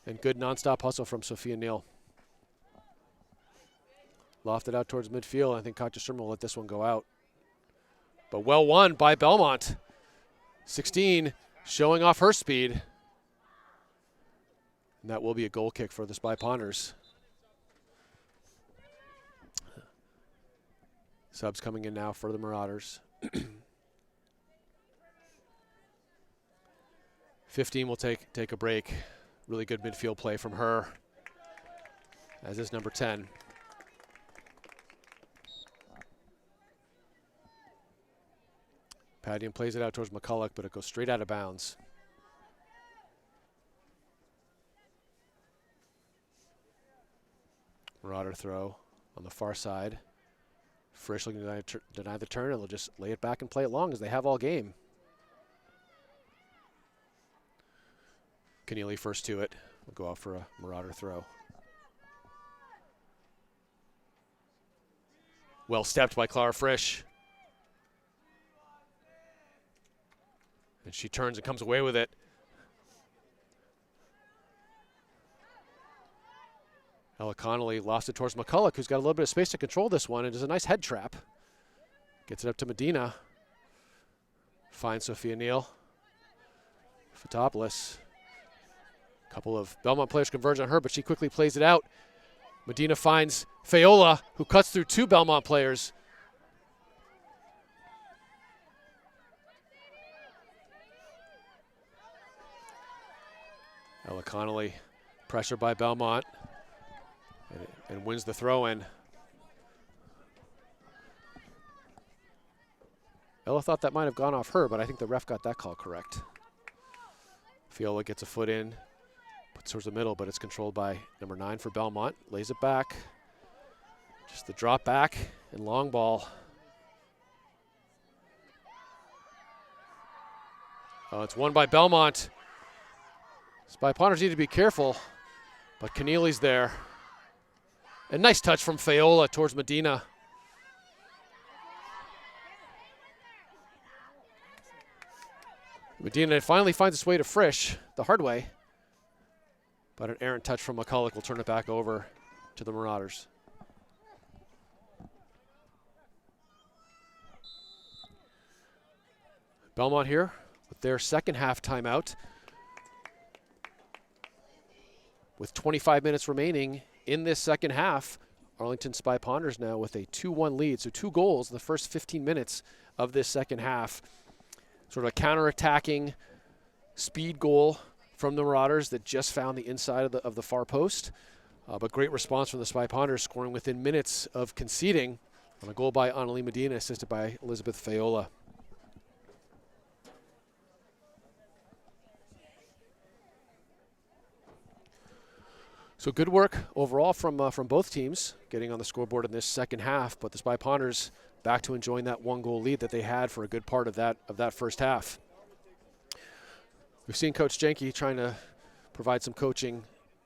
And good nonstop hustle from Sophia Neal. Lofted out towards midfield. I think Katja Sturma will let this one go out. But well won by Belmont. 16 showing off her speed. And that will be a goal kick for the Spy Ponders. Subs coming in now for the Marauders. 15 will take a break. Really good midfield play from her, as is number 10. Paddian plays it out towards McCulloch, but it goes straight out of bounds. Marauder throw on the far side. Frisch looking to deny the turn, and they'll just lay it back and play it long as they have all game. Keneally first to it. We'll go out for a Marauder throw. Well stepped by Clara Frisch. And she turns and comes away with it. Ella Connolly lost it towards McCulloch, who's got a little bit of space to control this one, and does a nice head trap. Gets it up to Medina. Finds Sophia Neal. Fotopoulos. A couple of Belmont players converge on her, but she quickly plays it out. Medina finds Fayola, who cuts through two Belmont players. Ella Connolly, pressure by Belmont, and wins the throw-in. Ella thought that might have gone off her, but I think the ref got that call correct. Fayola gets a foot in, puts towards the middle, but it's controlled by number 9 for Belmont. Lays it back. Just the drop back and long ball. Oh, it's won by Belmont. Spy Ponders need to be careful, but Keneally's there. A nice touch from Fayola towards Medina. Medina finally finds its way to Frisch the hard way, but an errant touch from McCulloch will turn it back over to the Marauders. Belmont here with their second half timeout. With 25 minutes remaining in this second half, Arlington Spy Ponders now with a 2-1 lead. So 2 goals in the first 15 minutes of this second half. Sort of a counter-attacking speed goal from the Marauders that just found the inside of the far post. But great response from the Spy Ponders, scoring within minutes of conceding on a goal by Annalise Medina, assisted by Elizabeth Fayola. So good work overall from both teams, getting on the scoreboard in this second half. But the Spy Ponders back to enjoying that 1-goal lead that they had for a good part of that first half. We've seen Coach Jenke trying to provide some coaching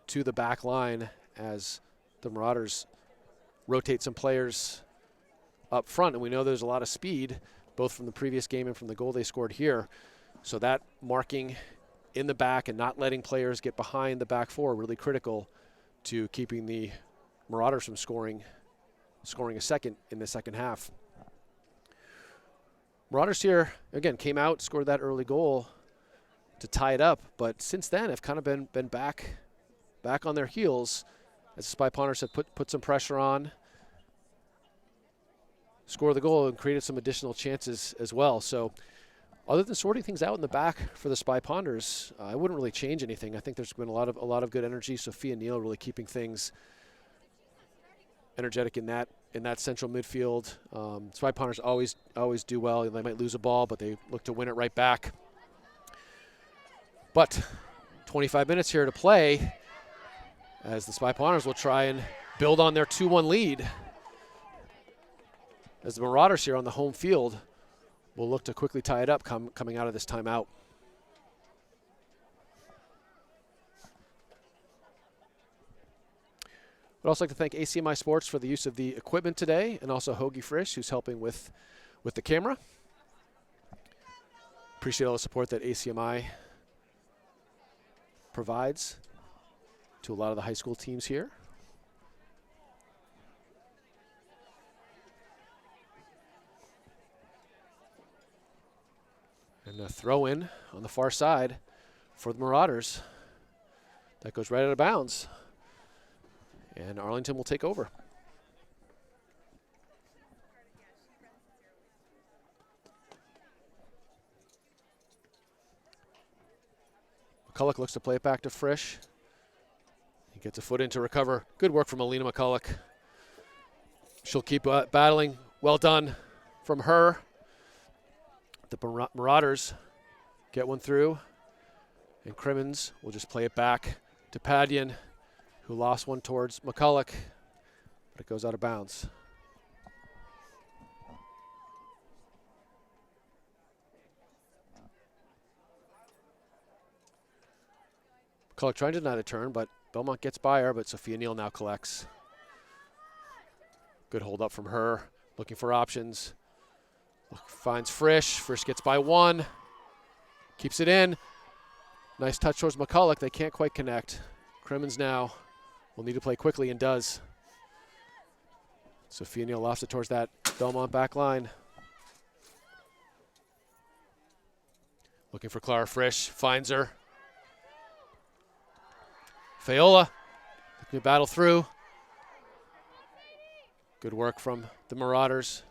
to the back line as the Marauders rotate some players up front, and we know there's a lot of speed, both from the previous game and from the goal they scored here. So that marking in the back and not letting players get behind the back four really critical to keeping the Marauders from scoring a second in the second half. Marauders here, again, came out, scored that early goal to tie it up, but since then have kind of been back on their heels as the Spy Ponders have put some pressure on, scored the goal, and created some additional chances as well. So other than sorting things out in the back for the Spy Ponders, I wouldn't really change anything. I think there's been a lot of good energy. Sophia Neal really keeping things energetic in that central midfield. Spy Ponders always do well. They might lose a ball, but they look to win it right back. But 25 minutes here to play as the Spy Ponders will try and build on their 2-1 lead. As the Marauders here on the home field will look to quickly tie it up coming out of this timeout. I'd also like to thank ACMi Sports for the use of the equipment today, and also Hoagie Frisch, who's helping with the camera. Appreciate all the support that ACMi provides to a lot of the high school teams here. And a throw in on the far side for the Marauders. That goes right out of bounds. And Arlington will take over. McCulloch looks to play it back to Frisch. He gets a foot in to recover. Good work from Alina McCulloch. She'll keep battling. Well done from her. The Marauders get one through. And Crimmins will just play it back to Padian, who lost one towards McCulloch, but it goes out of bounds. McCulloch trying to deny the turn, but Belmont gets by her, but Sophia Neal now collects. Good hold up from her, looking for options. Finds Frisch. Frisch gets by one. Keeps it in. Nice touch towards McCulloch. They can't quite connect. Crimmins now will need to play quickly and does. Sophia Neal lofts it towards that Belmont back line. Looking for Clara Frisch. Finds her. Fayola looking to battle through. Good work from the Marauders.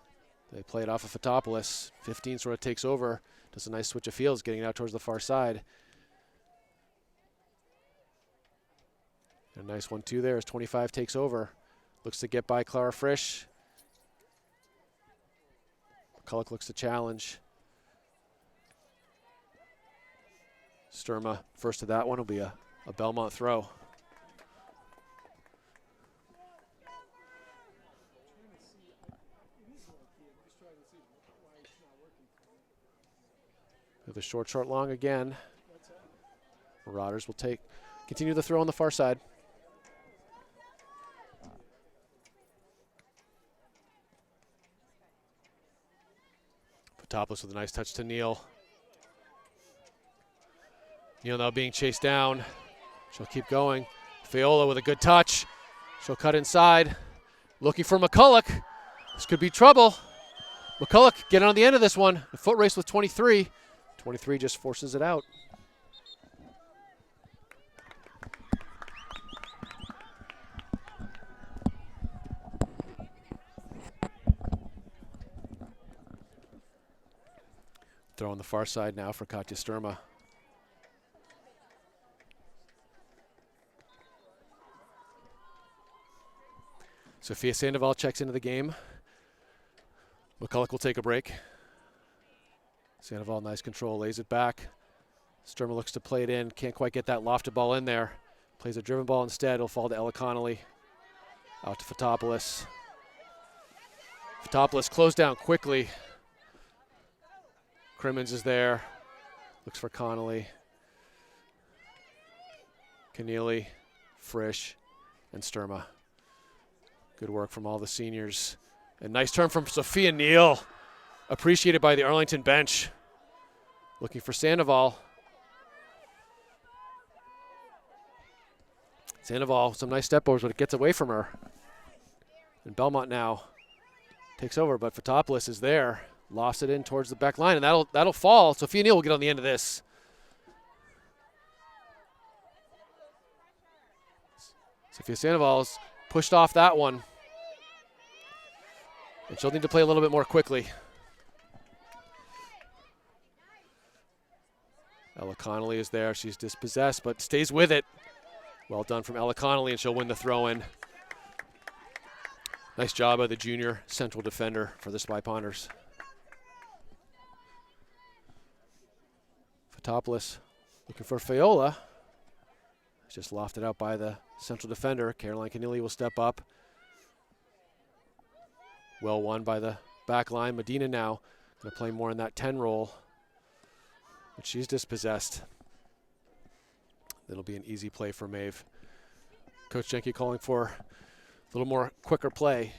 They play it off of Fotopoulos. 15 sort of takes over. Does a nice switch of fields, getting it out towards the far side. A nice 1-2 there as 25 takes over. Looks to get by Clara Frisch. McCulloch looks to challenge. Sturma first to that one will be a Belmont throw. The short, long again. Marauders will continue the throw on the far side. Fotopoulos with a nice touch to Neal. Neal now being chased down. She'll keep going. Fayola with a good touch. She'll cut inside. Looking for McCulloch. This could be trouble. McCulloch getting on the end of this one. A foot race with 23. 23 just forces it out. Throw on the far side now for Katja Sturma. Sophia Sandoval checks into the game. McCulloch will take a break. Sandoval, nice control, lays it back. Sturma looks to play it in, can't quite get that lofted ball in there. Plays a driven ball instead, it'll fall to Ella Connolly. Out to Fotopoulos. Fotopoulos closed down quickly. Crimmins is there, looks for Connolly. Keneally, Frisch, and Sturma. Good work from all the seniors. And nice turn from Sophia Neal. Appreciated by the Arlington bench. Looking for Sandoval. Sandoval, some nice step overs, but it gets away from her. And Belmont now takes over, but Fotopoulos is there. Lost it in towards the back line, and that'll fall. Sophia Neal will get on the end of this. Sophia Sandoval's pushed off that one. And she'll need to play a little bit more quickly. Ella Connolly is there. She's dispossessed, but stays with it. Well done from Ella Connolly, and she'll win the throw-in. Nice job by the junior central defender for the Spy Ponders. Fotopoulos looking for Fayola. It's just lofted out by the central defender. Caroline Keneally will step up. Well won by the back line. Medina now going to play more in that 10 role. But she's dispossessed. That'll be an easy play for Maeve. Coach Jenke calling for a little more quicker play,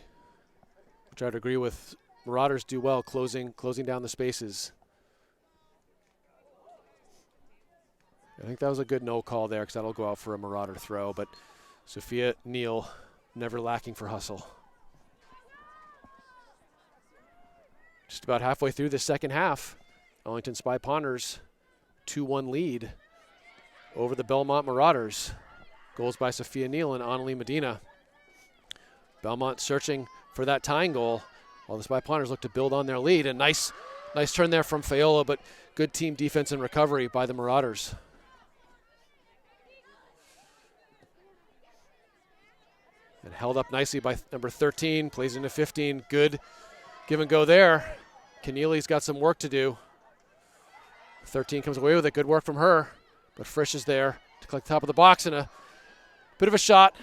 which I'd agree with. Marauders do well closing down the spaces. I think that was a good no call there because that'll go out for a Marauder throw, but Sophia Neal never lacking for hustle. Just about halfway through the second half, Arlington Spy Ponders 2-1 lead over the Belmont Marauders. Goals by Sophia Neal and Annalie Medina. Belmont searching for that tying goal while the Spy Ponders look to build on their lead. And nice turn there from Fayola, but good team defense and recovery by the Marauders. And held up nicely by number 13, plays into 15. Good give and go there. Keneally's got some work to do. 13 comes away with it. Good work from her. But Frisch is there to collect the top of the box and a bit of a shot.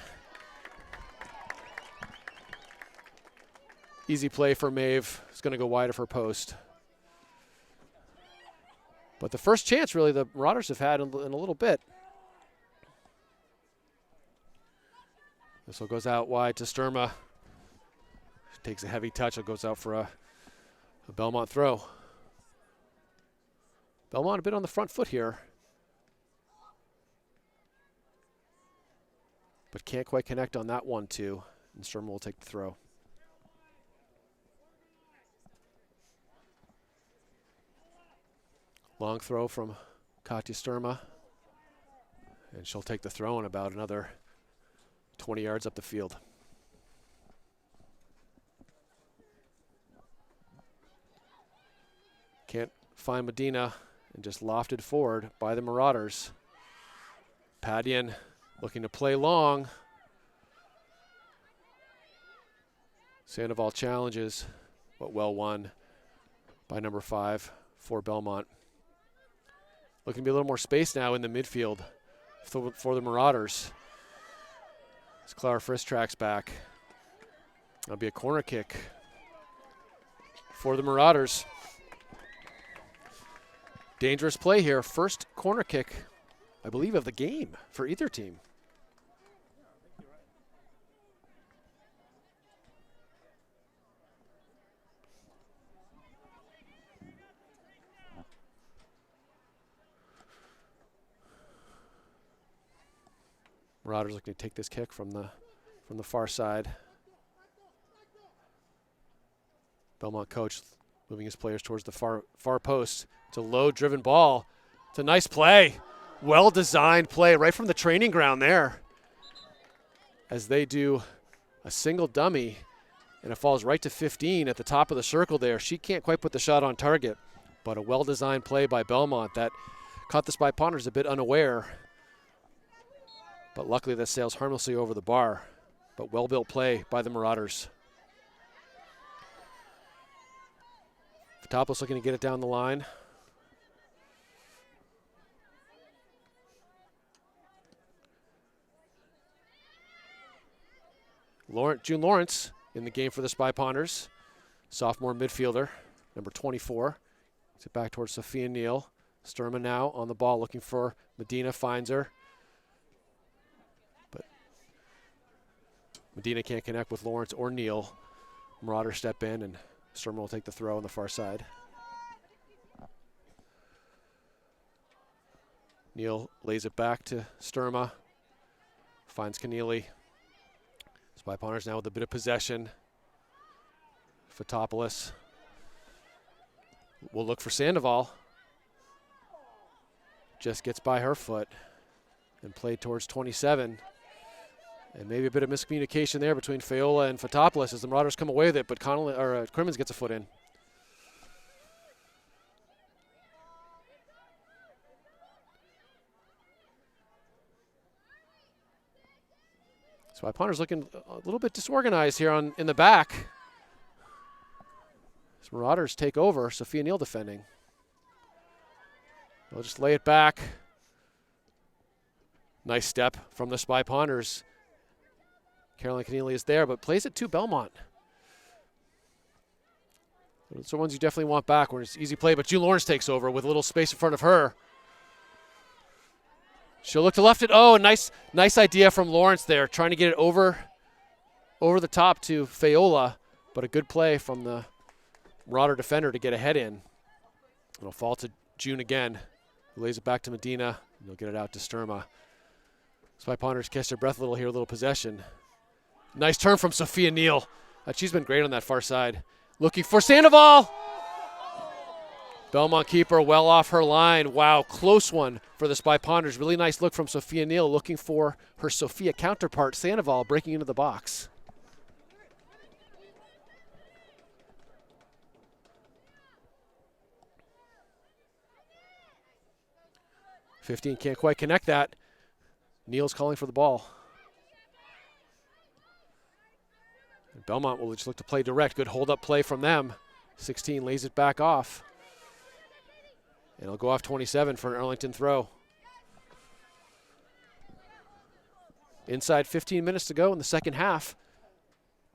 Easy play for Maeve. It's going to go wide of her post. But the first chance, really, the Marauders have had in a little bit. This one goes out wide to Sturma. Takes a heavy touch. It goes out for a Belmont throw. Belmont a bit on the front foot here, but can't quite connect on that 1-2, and Sturma will take the throw. Long throw from Katya Sturma, and she'll take the throw in about another 20 yards up the field. Can't find Medina, and just lofted forward by the Marauders. Padian looking to play long. Sandoval challenges, but well won by number 5 for Belmont. Looking to be a little more space now in the midfield for the Marauders. As Clara Frisk tracks back. That'll be a corner kick for the Marauders. Dangerous play here. First corner kick, I believe, of the game for either team. Marauders looking to take this kick from the far side. Belmont coach moving his players towards the far post. It's a low-driven ball. It's a nice play. Well-designed play right from the training ground there. As they do a single dummy, and it falls right to 15 at the top of the circle there. She can't quite put the shot on target, but a well-designed play by Belmont that caught the Spy Ponders a bit unaware. But luckily that sails harmlessly over the bar. But well-built play by the Marauders. Fotopoulos looking to get it down the line. June Lawrence in the game for the Spy Ponders. Sophomore midfielder, number 24. Gets it back towards Sophia Neal. Sturma now on the ball looking for Medina, finds her. But Medina can't connect with Lawrence or Neal. Marauders step in and Sturma will take the throw on the far side. Neal lays it back to Sturma. Finds Keneally. Spy Ponders now with a bit of possession. Fotopoulos will look for Sandoval. Just gets by her foot and played towards 27. And maybe a bit of miscommunication there between Fayola and Fotopoulos as the Marauders come away with it, but Crimmins gets a foot in. Spy Ponders looking a little bit disorganized here in the back. As Marauders take over, Sophia Neal defending. They'll just lay it back. Nice step from the Spy Ponders. Caroline Keneally is there, but plays it to Belmont. Those are ones you definitely want back when it's easy play, but June Lawrence takes over with a little space in front of her. She'll look to left it. Oh, nice idea from Lawrence there, trying to get it over the top to Fayola, but a good play from the Marauder defender to get a head in. It'll fall to June again, who lays it back to Medina, and they'll get it out to Sturma. Spy Ponders catch their breath a little here, a little possession. Nice turn from Sophia Neal. She's been great on that far side. Looking for Sandoval. Belmont keeper well off her line. Wow, close one for the Spy Ponders. Really nice look from Sophia Neal, looking for her Sophia counterpart, Sandoval, breaking into the box. .15 can't quite connect that. Neal's calling for the ball. And Belmont will just look to play direct. Good hold-up play from them. 16 lays it back off. And it'll go off 27 for an Arlington throw. Inside 15 minutes to go in the second half.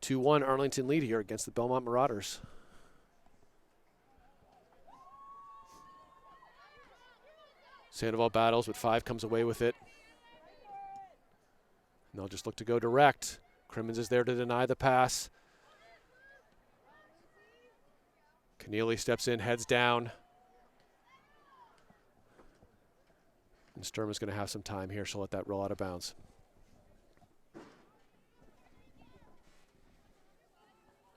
2-1 Arlington lead here against the Belmont Marauders. Sandoval battles, but 5 comes away with it. And they'll just look to go direct. Crimmins is there to deny the pass. Keneally steps in, heads down. And Sturm is going to have some time here. She'll let that roll out of bounds.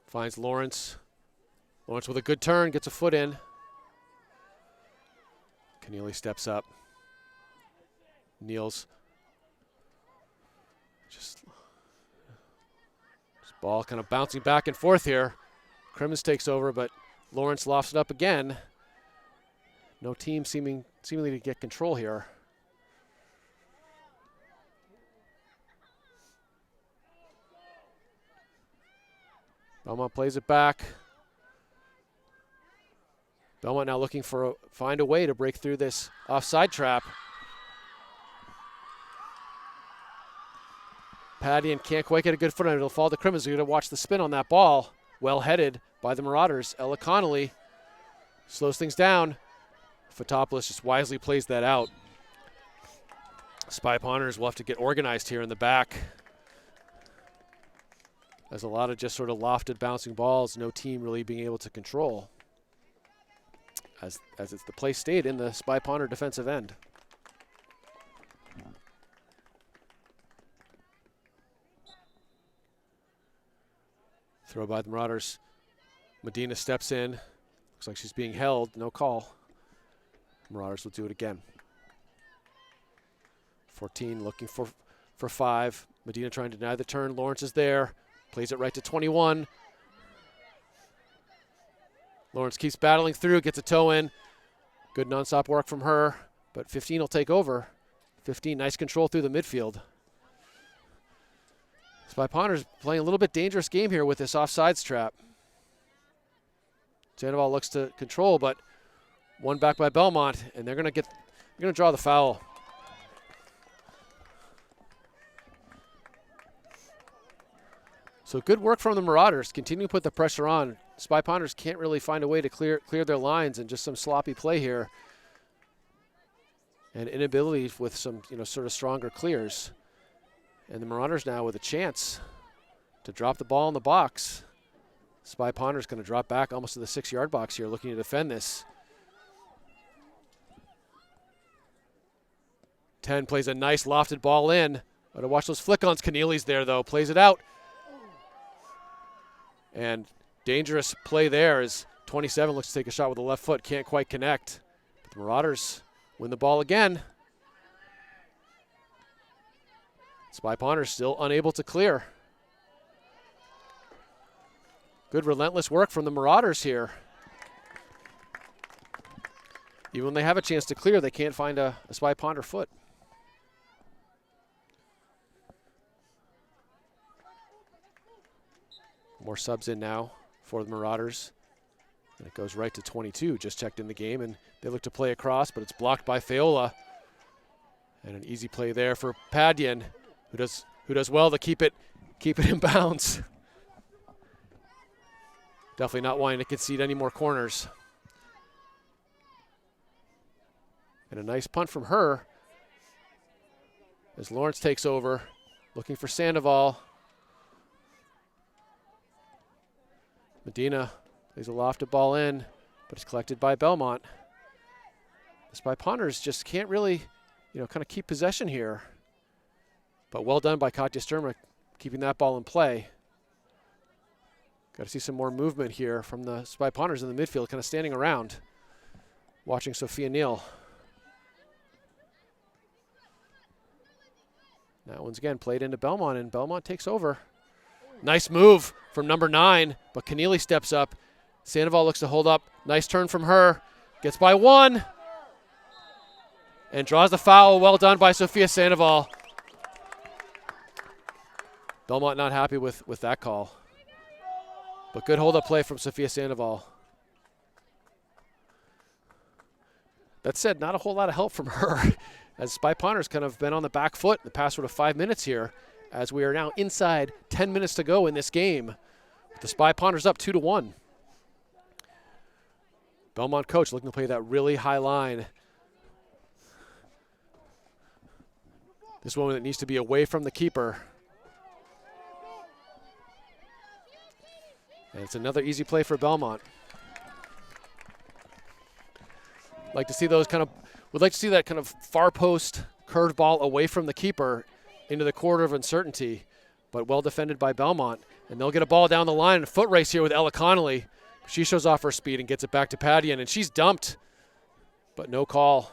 Finds Lawrence. Lawrence with a good turn, gets a foot in. Keneally steps up. Kneels. Just ball kind of bouncing back and forth here. Crimmins takes over, but Lawrence lofts it up again. No team seemingly to get control here. Belmont plays it back. Belmont now looking for find a way to break through this offside trap. Padian can't quite get a good foot on it. It'll fall to Crimmins. We're going to watch the spin on that ball. Well headed by the Marauders. Ella Connolly slows things down. Fotopoulos just wisely plays that out. Spy Ponders will have to get organized here in the back. There's a lot of just sort of lofted bouncing balls, no team really being able to control. As it's the play stayed in the Spy Ponder defensive end. Throw by the Marauders. Medina steps in. Looks like she's being held. No call. Marauders will do it again. 14 looking for 5. Medina trying to deny the turn. Lawrence is there. Plays it right to 21. Lawrence keeps battling through. Gets a toe in. Good nonstop work from her. But 15 will take over. 15, nice control through the midfield. Spy Ponders playing a little bit dangerous game here with this offsides trap. Sandoval looks to control, but one back by Belmont, and they're going to draw the foul. So good work from the Marauders. Continue to put the pressure on. Spy Ponders can't really find a way to clear their lines, and just some sloppy play here, and inability with some sort of stronger clears. And the Marauders now with a chance to drop the ball in the box. Spy Ponders going to drop back almost to the 6-yard box here, looking to defend this. 10 plays a nice lofted ball in. Got to watch those flick-ons. Keneally's there, though. Plays it out. And dangerous play there as 27 looks to take a shot with the left foot. Can't quite connect. But the Marauders win the ball again. Spy Ponders still unable to clear. Good relentless work from the Marauders here. Even when they have a chance to clear, they can't find a Spy Ponder foot. More subs in now for the Marauders. And it goes right to 22, just checked in the game, and they look to play across, but it's blocked by Faola. And an easy play there for Padian, who does well to keep it in bounds. Definitely not wanting to concede any more corners. And a nice punt from her as Lawrence takes over, looking for Sandoval. Medina plays a lofted ball in, but it's collected by Belmont. The Spy Ponders just can't really, kind of keep possession here. But well done by Katja Sturma, keeping that ball in play. Got to see some more movement here from the Spy Ponders in the midfield, kind of standing around, watching Sophia Neal. That one's again played into Belmont, and Belmont takes over. Nice move from number 9, but Keneally steps up. Sandoval looks to hold up. Nice turn from her. Gets by 1. And draws the foul. Well done by Sophia Sandoval. Belmont not happy with that call. But good hold-up play from Sophia Sandoval. That said, not a whole lot of help from her, as Spy Ponders kind of been on the back foot the past sort of 5 minutes here, as we are now inside 10 minutes to go in this game. The Spy Ponders up 2-1. Belmont coach looking to play that really high line. This woman that needs to be away from the keeper. And it's another easy play for Belmont. Like to see those would like to see that kind of far post curved ball away from the keeper into the corner of uncertainty, but well defended by Belmont. And they'll get a ball down the line. A foot race here with Ella Connolly. She shows off her speed and gets it back to Padian, and she's dumped, but no call.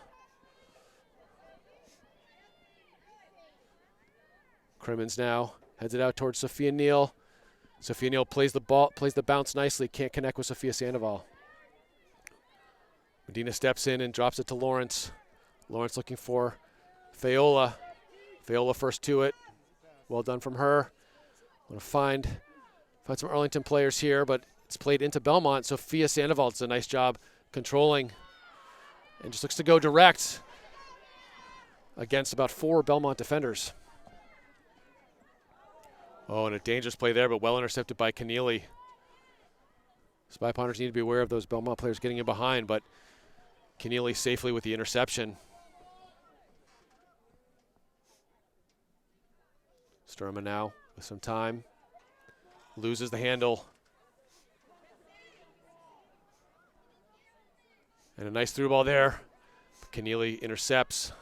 Crimmins now heads it out towards Sophia Neal. Sophia Neal plays the bounce nicely, can't connect with Sophia Sandoval. Medina steps in and drops it to Lawrence. Lawrence looking for Fayola. Fayola first to it. Well done from her. Want to find some Arlington players here, but it's played into Belmont. Sophia Sandoval does a nice job controlling and just looks to go direct against about 4 Belmont defenders. Oh, and a dangerous play there, but well intercepted by Keneally. Spy Ponders need to be aware of those Belmont players getting in behind, but Keneally safely with the interception. Sturma now with some time. Loses the handle. And a nice through ball there. Keneally intercepts.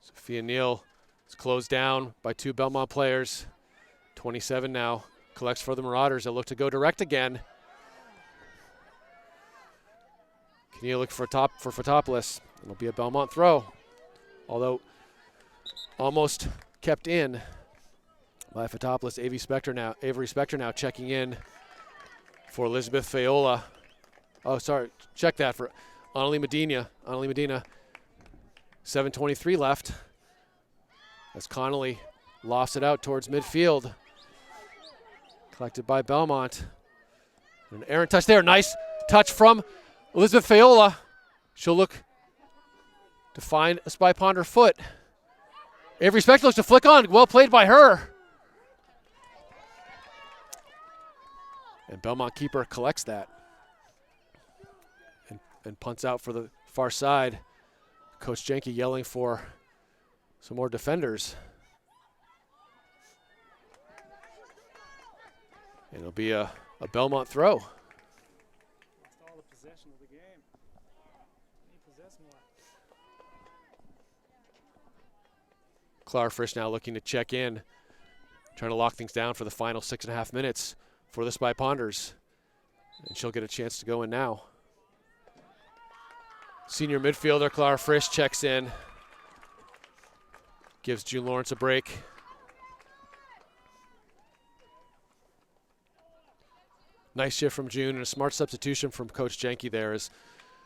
Sophia Neal is closed down by 2 Belmont players. 27 now. Collects for the Marauders. They'll look to go direct again. Keneally looking for Fotopoulos. It'll be a Belmont throw. Although almost kept in by Fotopoulos. Avery Spector now checking in for Elizabeth Fayola. Oh, sorry. Check that for Annalie Medina. 7:23 left as Connolly lofts it out towards midfield. Collected by Belmont. An errant touch there. Nice touch from Elizabeth Fayola. She'll look to find a Spy Ponder foot. Avery Spector looks to flick on. Well played by her. And Belmont keeper collects that. And punts out for the far side. Coach Jenke yelling for some more defenders. And it'll be a Belmont throw. Lost all the possession of the game. They possess more. Clara Frisch now looking to check in, trying to lock things down for the final 6.5 minutes for the Spy Ponders. And she'll get a chance to go in now. Senior midfielder Clara Frisch checks in. Gives June Lawrence a break. Nice shift from June and a smart substitution from Coach Jenke there as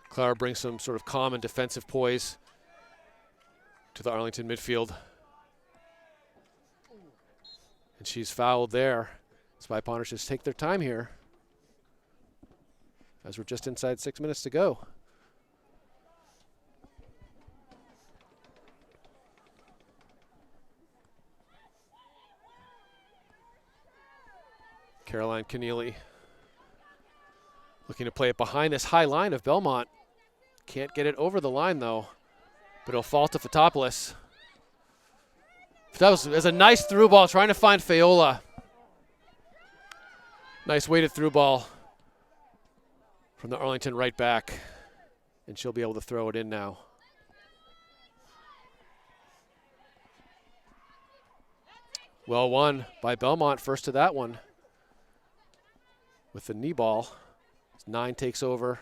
Clara brings some sort of calm and defensive poise to the Arlington midfield. And she's fouled there. Spy Ponders just take their time here as we're just inside 6 minutes to go. Caroline Keneally looking to play it behind this high line of Belmont. Can't get it over the line though, but it'll fall to Fotopoulos. Fotopoulos has a nice through ball trying to find Fayola. Nice weighted through ball from the Arlington right back, and she'll be able to throw it in now. Well won by Belmont, first to that one. With the knee ball, 9 takes over,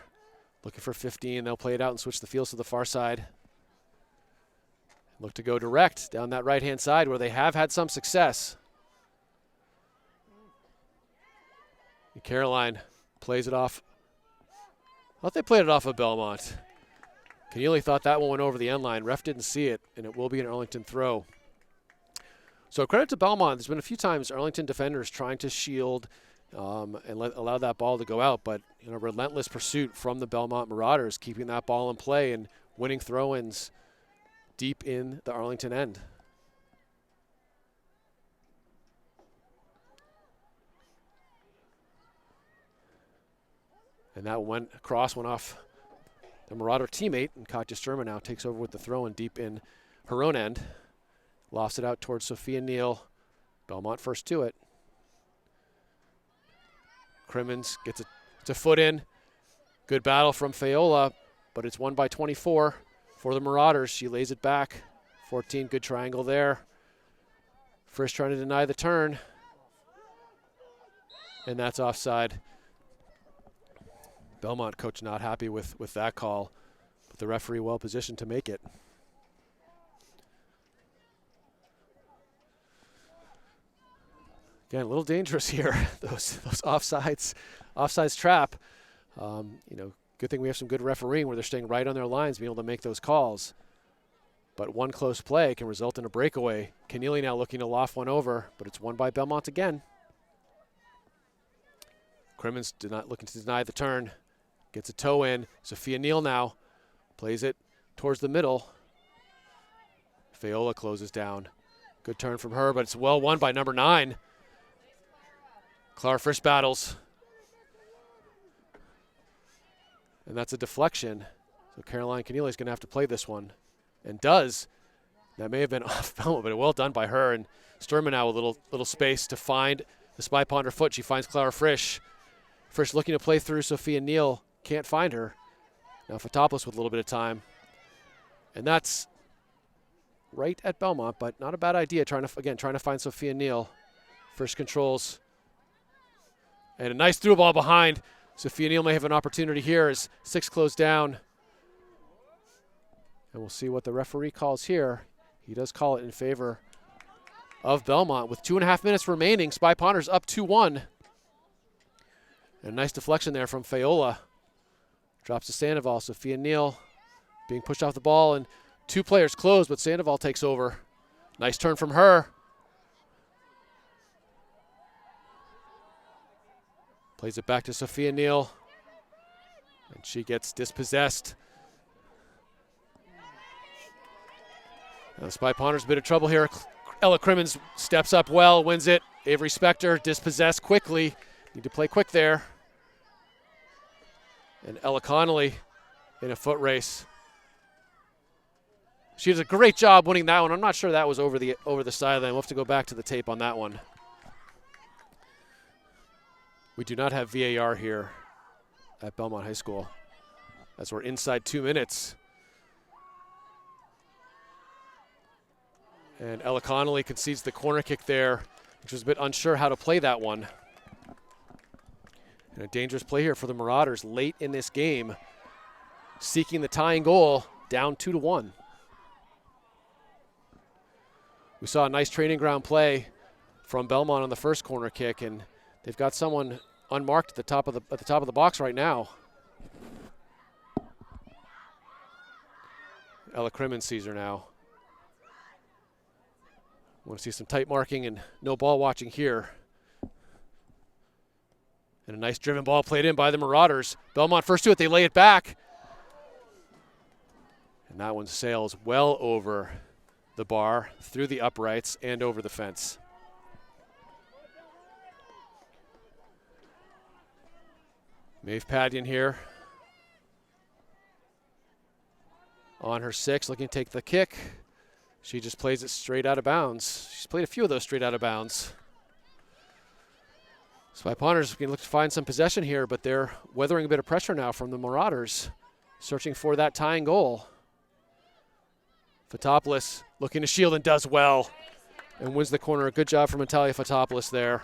looking for 15. They'll play it out and switch the fields to the far side. Look to go direct down that right-hand side where they have had some success. And Caroline plays it off. I thought they played it off of Belmont. Keneally thought that one went over the end line. Ref didn't see it, and it will be an Arlington throw. So credit to Belmont. There's been a few times Arlington defenders trying to shield and allow that ball to go out, but relentless pursuit from the Belmont Marauders, keeping that ball in play and winning throw-ins deep in the Arlington end. And that went off the Marauder teammate, and Katja Sturman now takes over with the throw-in deep in her own end. Lofts it out towards Sophia Neal. Belmont first to it. Crimmins gets a foot in. Good battle from Fayola, but it's won by 24 for the Marauders. She lays it back. 14, good triangle there. Frisch trying to deny the turn. And that's offside. Belmont coach not happy with that call, but the referee well positioned to make it. Again, a little dangerous here. those offsides trap. Good thing we have some good refereeing where they're staying right on their lines, being able to make those calls. But one close play can result in a breakaway. Keneally now looking to loft one over, but it's won by Belmont again. Crimmins looking to deny the turn. Gets a toe in. Sophia Neal now plays it towards the middle. Fayola closes down. Good turn from her, but it's well won by number 9. Clara Frisch battles. And that's a deflection. So Caroline Keneally is going to have to play this one. And does. That may have been off Belmont, but well done by her. And Sturman now a little space to find the Spy Ponder foot. She finds Clara Frisch. Frisch looking to play through Sophia Neal. Can't find her. Now Fotopoulos with a little bit of time. And that's right at Belmont, but not a bad idea. Trying to find Sophia Neal. Frisch controls. And a nice through ball behind. Sophia Neal may have an opportunity here as 6 close down. And we'll see what the referee calls here. He does call it in favor of Belmont with 2.5 minutes remaining. Spy Ponders up 2-1. And a nice deflection there from Fayola. Drops to Sandoval. Sophia Neal being pushed off the ball, and 2 players close, but Sandoval takes over. Nice turn from her. Plays it back to Sophia Neal. And she gets dispossessed. Now the Spy Ponders a bit of trouble here. Ella Crimmins steps up well, wins it. Avery Spector dispossessed quickly. Need to play quick there. And Ella Connolly in a foot race. She does a great job winning that one. I'm not sure that was over the sideline. We'll have to go back to the tape on that one. We do not have VAR here at Belmont High School as we're inside 2 minutes. And Ella Connolly concedes the corner kick there, which was a bit unsure how to play that one. And a dangerous play here for the Marauders late in this game, seeking the tying goal, down 2-1. We saw a nice training ground play from Belmont on the first corner kick, and they've got someone unmarked at the top of the box right now. Ella Crimmins sees her now. Want to see some tight marking and no ball watching here. And a nice driven ball played in by the Marauders. Belmont first to it, they lay it back. And that one sails well over the bar, through the uprights, and over the fence. Maeve Padian here. On her 6, looking to take the kick. She just plays it straight out of bounds. She's played a few of those straight out of bounds. Spy Ponders can look to find some possession here, but they're weathering a bit of pressure now from the Marauders, searching for that tying goal. Fotopoulos looking to shield and does well and wins the corner. A good job from Natalia Fotopoulos there.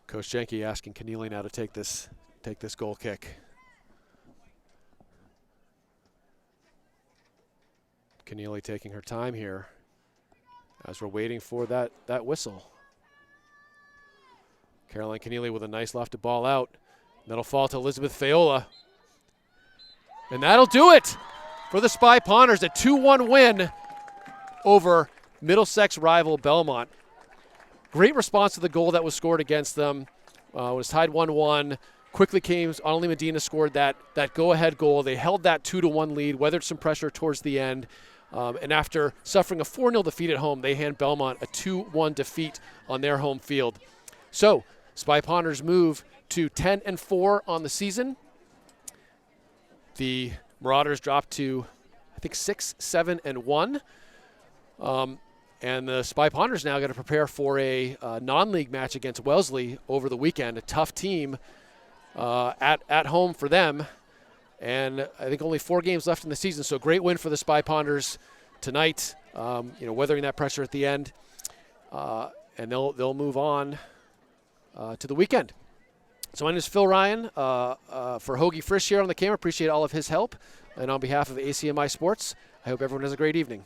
Coach Jenke asking Keneally now to take this goal kick. Keneally taking her time here as we're waiting for that whistle. Caroline Keneally with a nice lofted ball out. That'll fall to Elizabeth Fayola. And that'll do it for the Spy Ponders. A 2-1 win over Middlesex rival Belmont. Great response to the goal that was scored against them. It was tied 1-1. Quickly came, Annalie Medina scored that go-ahead goal. They held that 2-1 lead, weathered some pressure towards the end. And after suffering a 4-0 defeat at home, they hand Belmont a 2-1 defeat on their home field. So, Spy Ponders move to 10-4 on the season. The Marauders dropped to, I think, 6-7-1. And the Spy Ponders now got to prepare for a non-league match against Wellesley over the weekend. A tough team at home for them. And I think only 4 games left in the season, so great win for the Spy Ponders tonight. Weathering that pressure at the end, and they'll move on to the weekend. So my name is Phil Ryan for Hoagie Frisch here on the camera. Appreciate all of his help, and on behalf of ACMi Sports, I hope everyone has a great evening.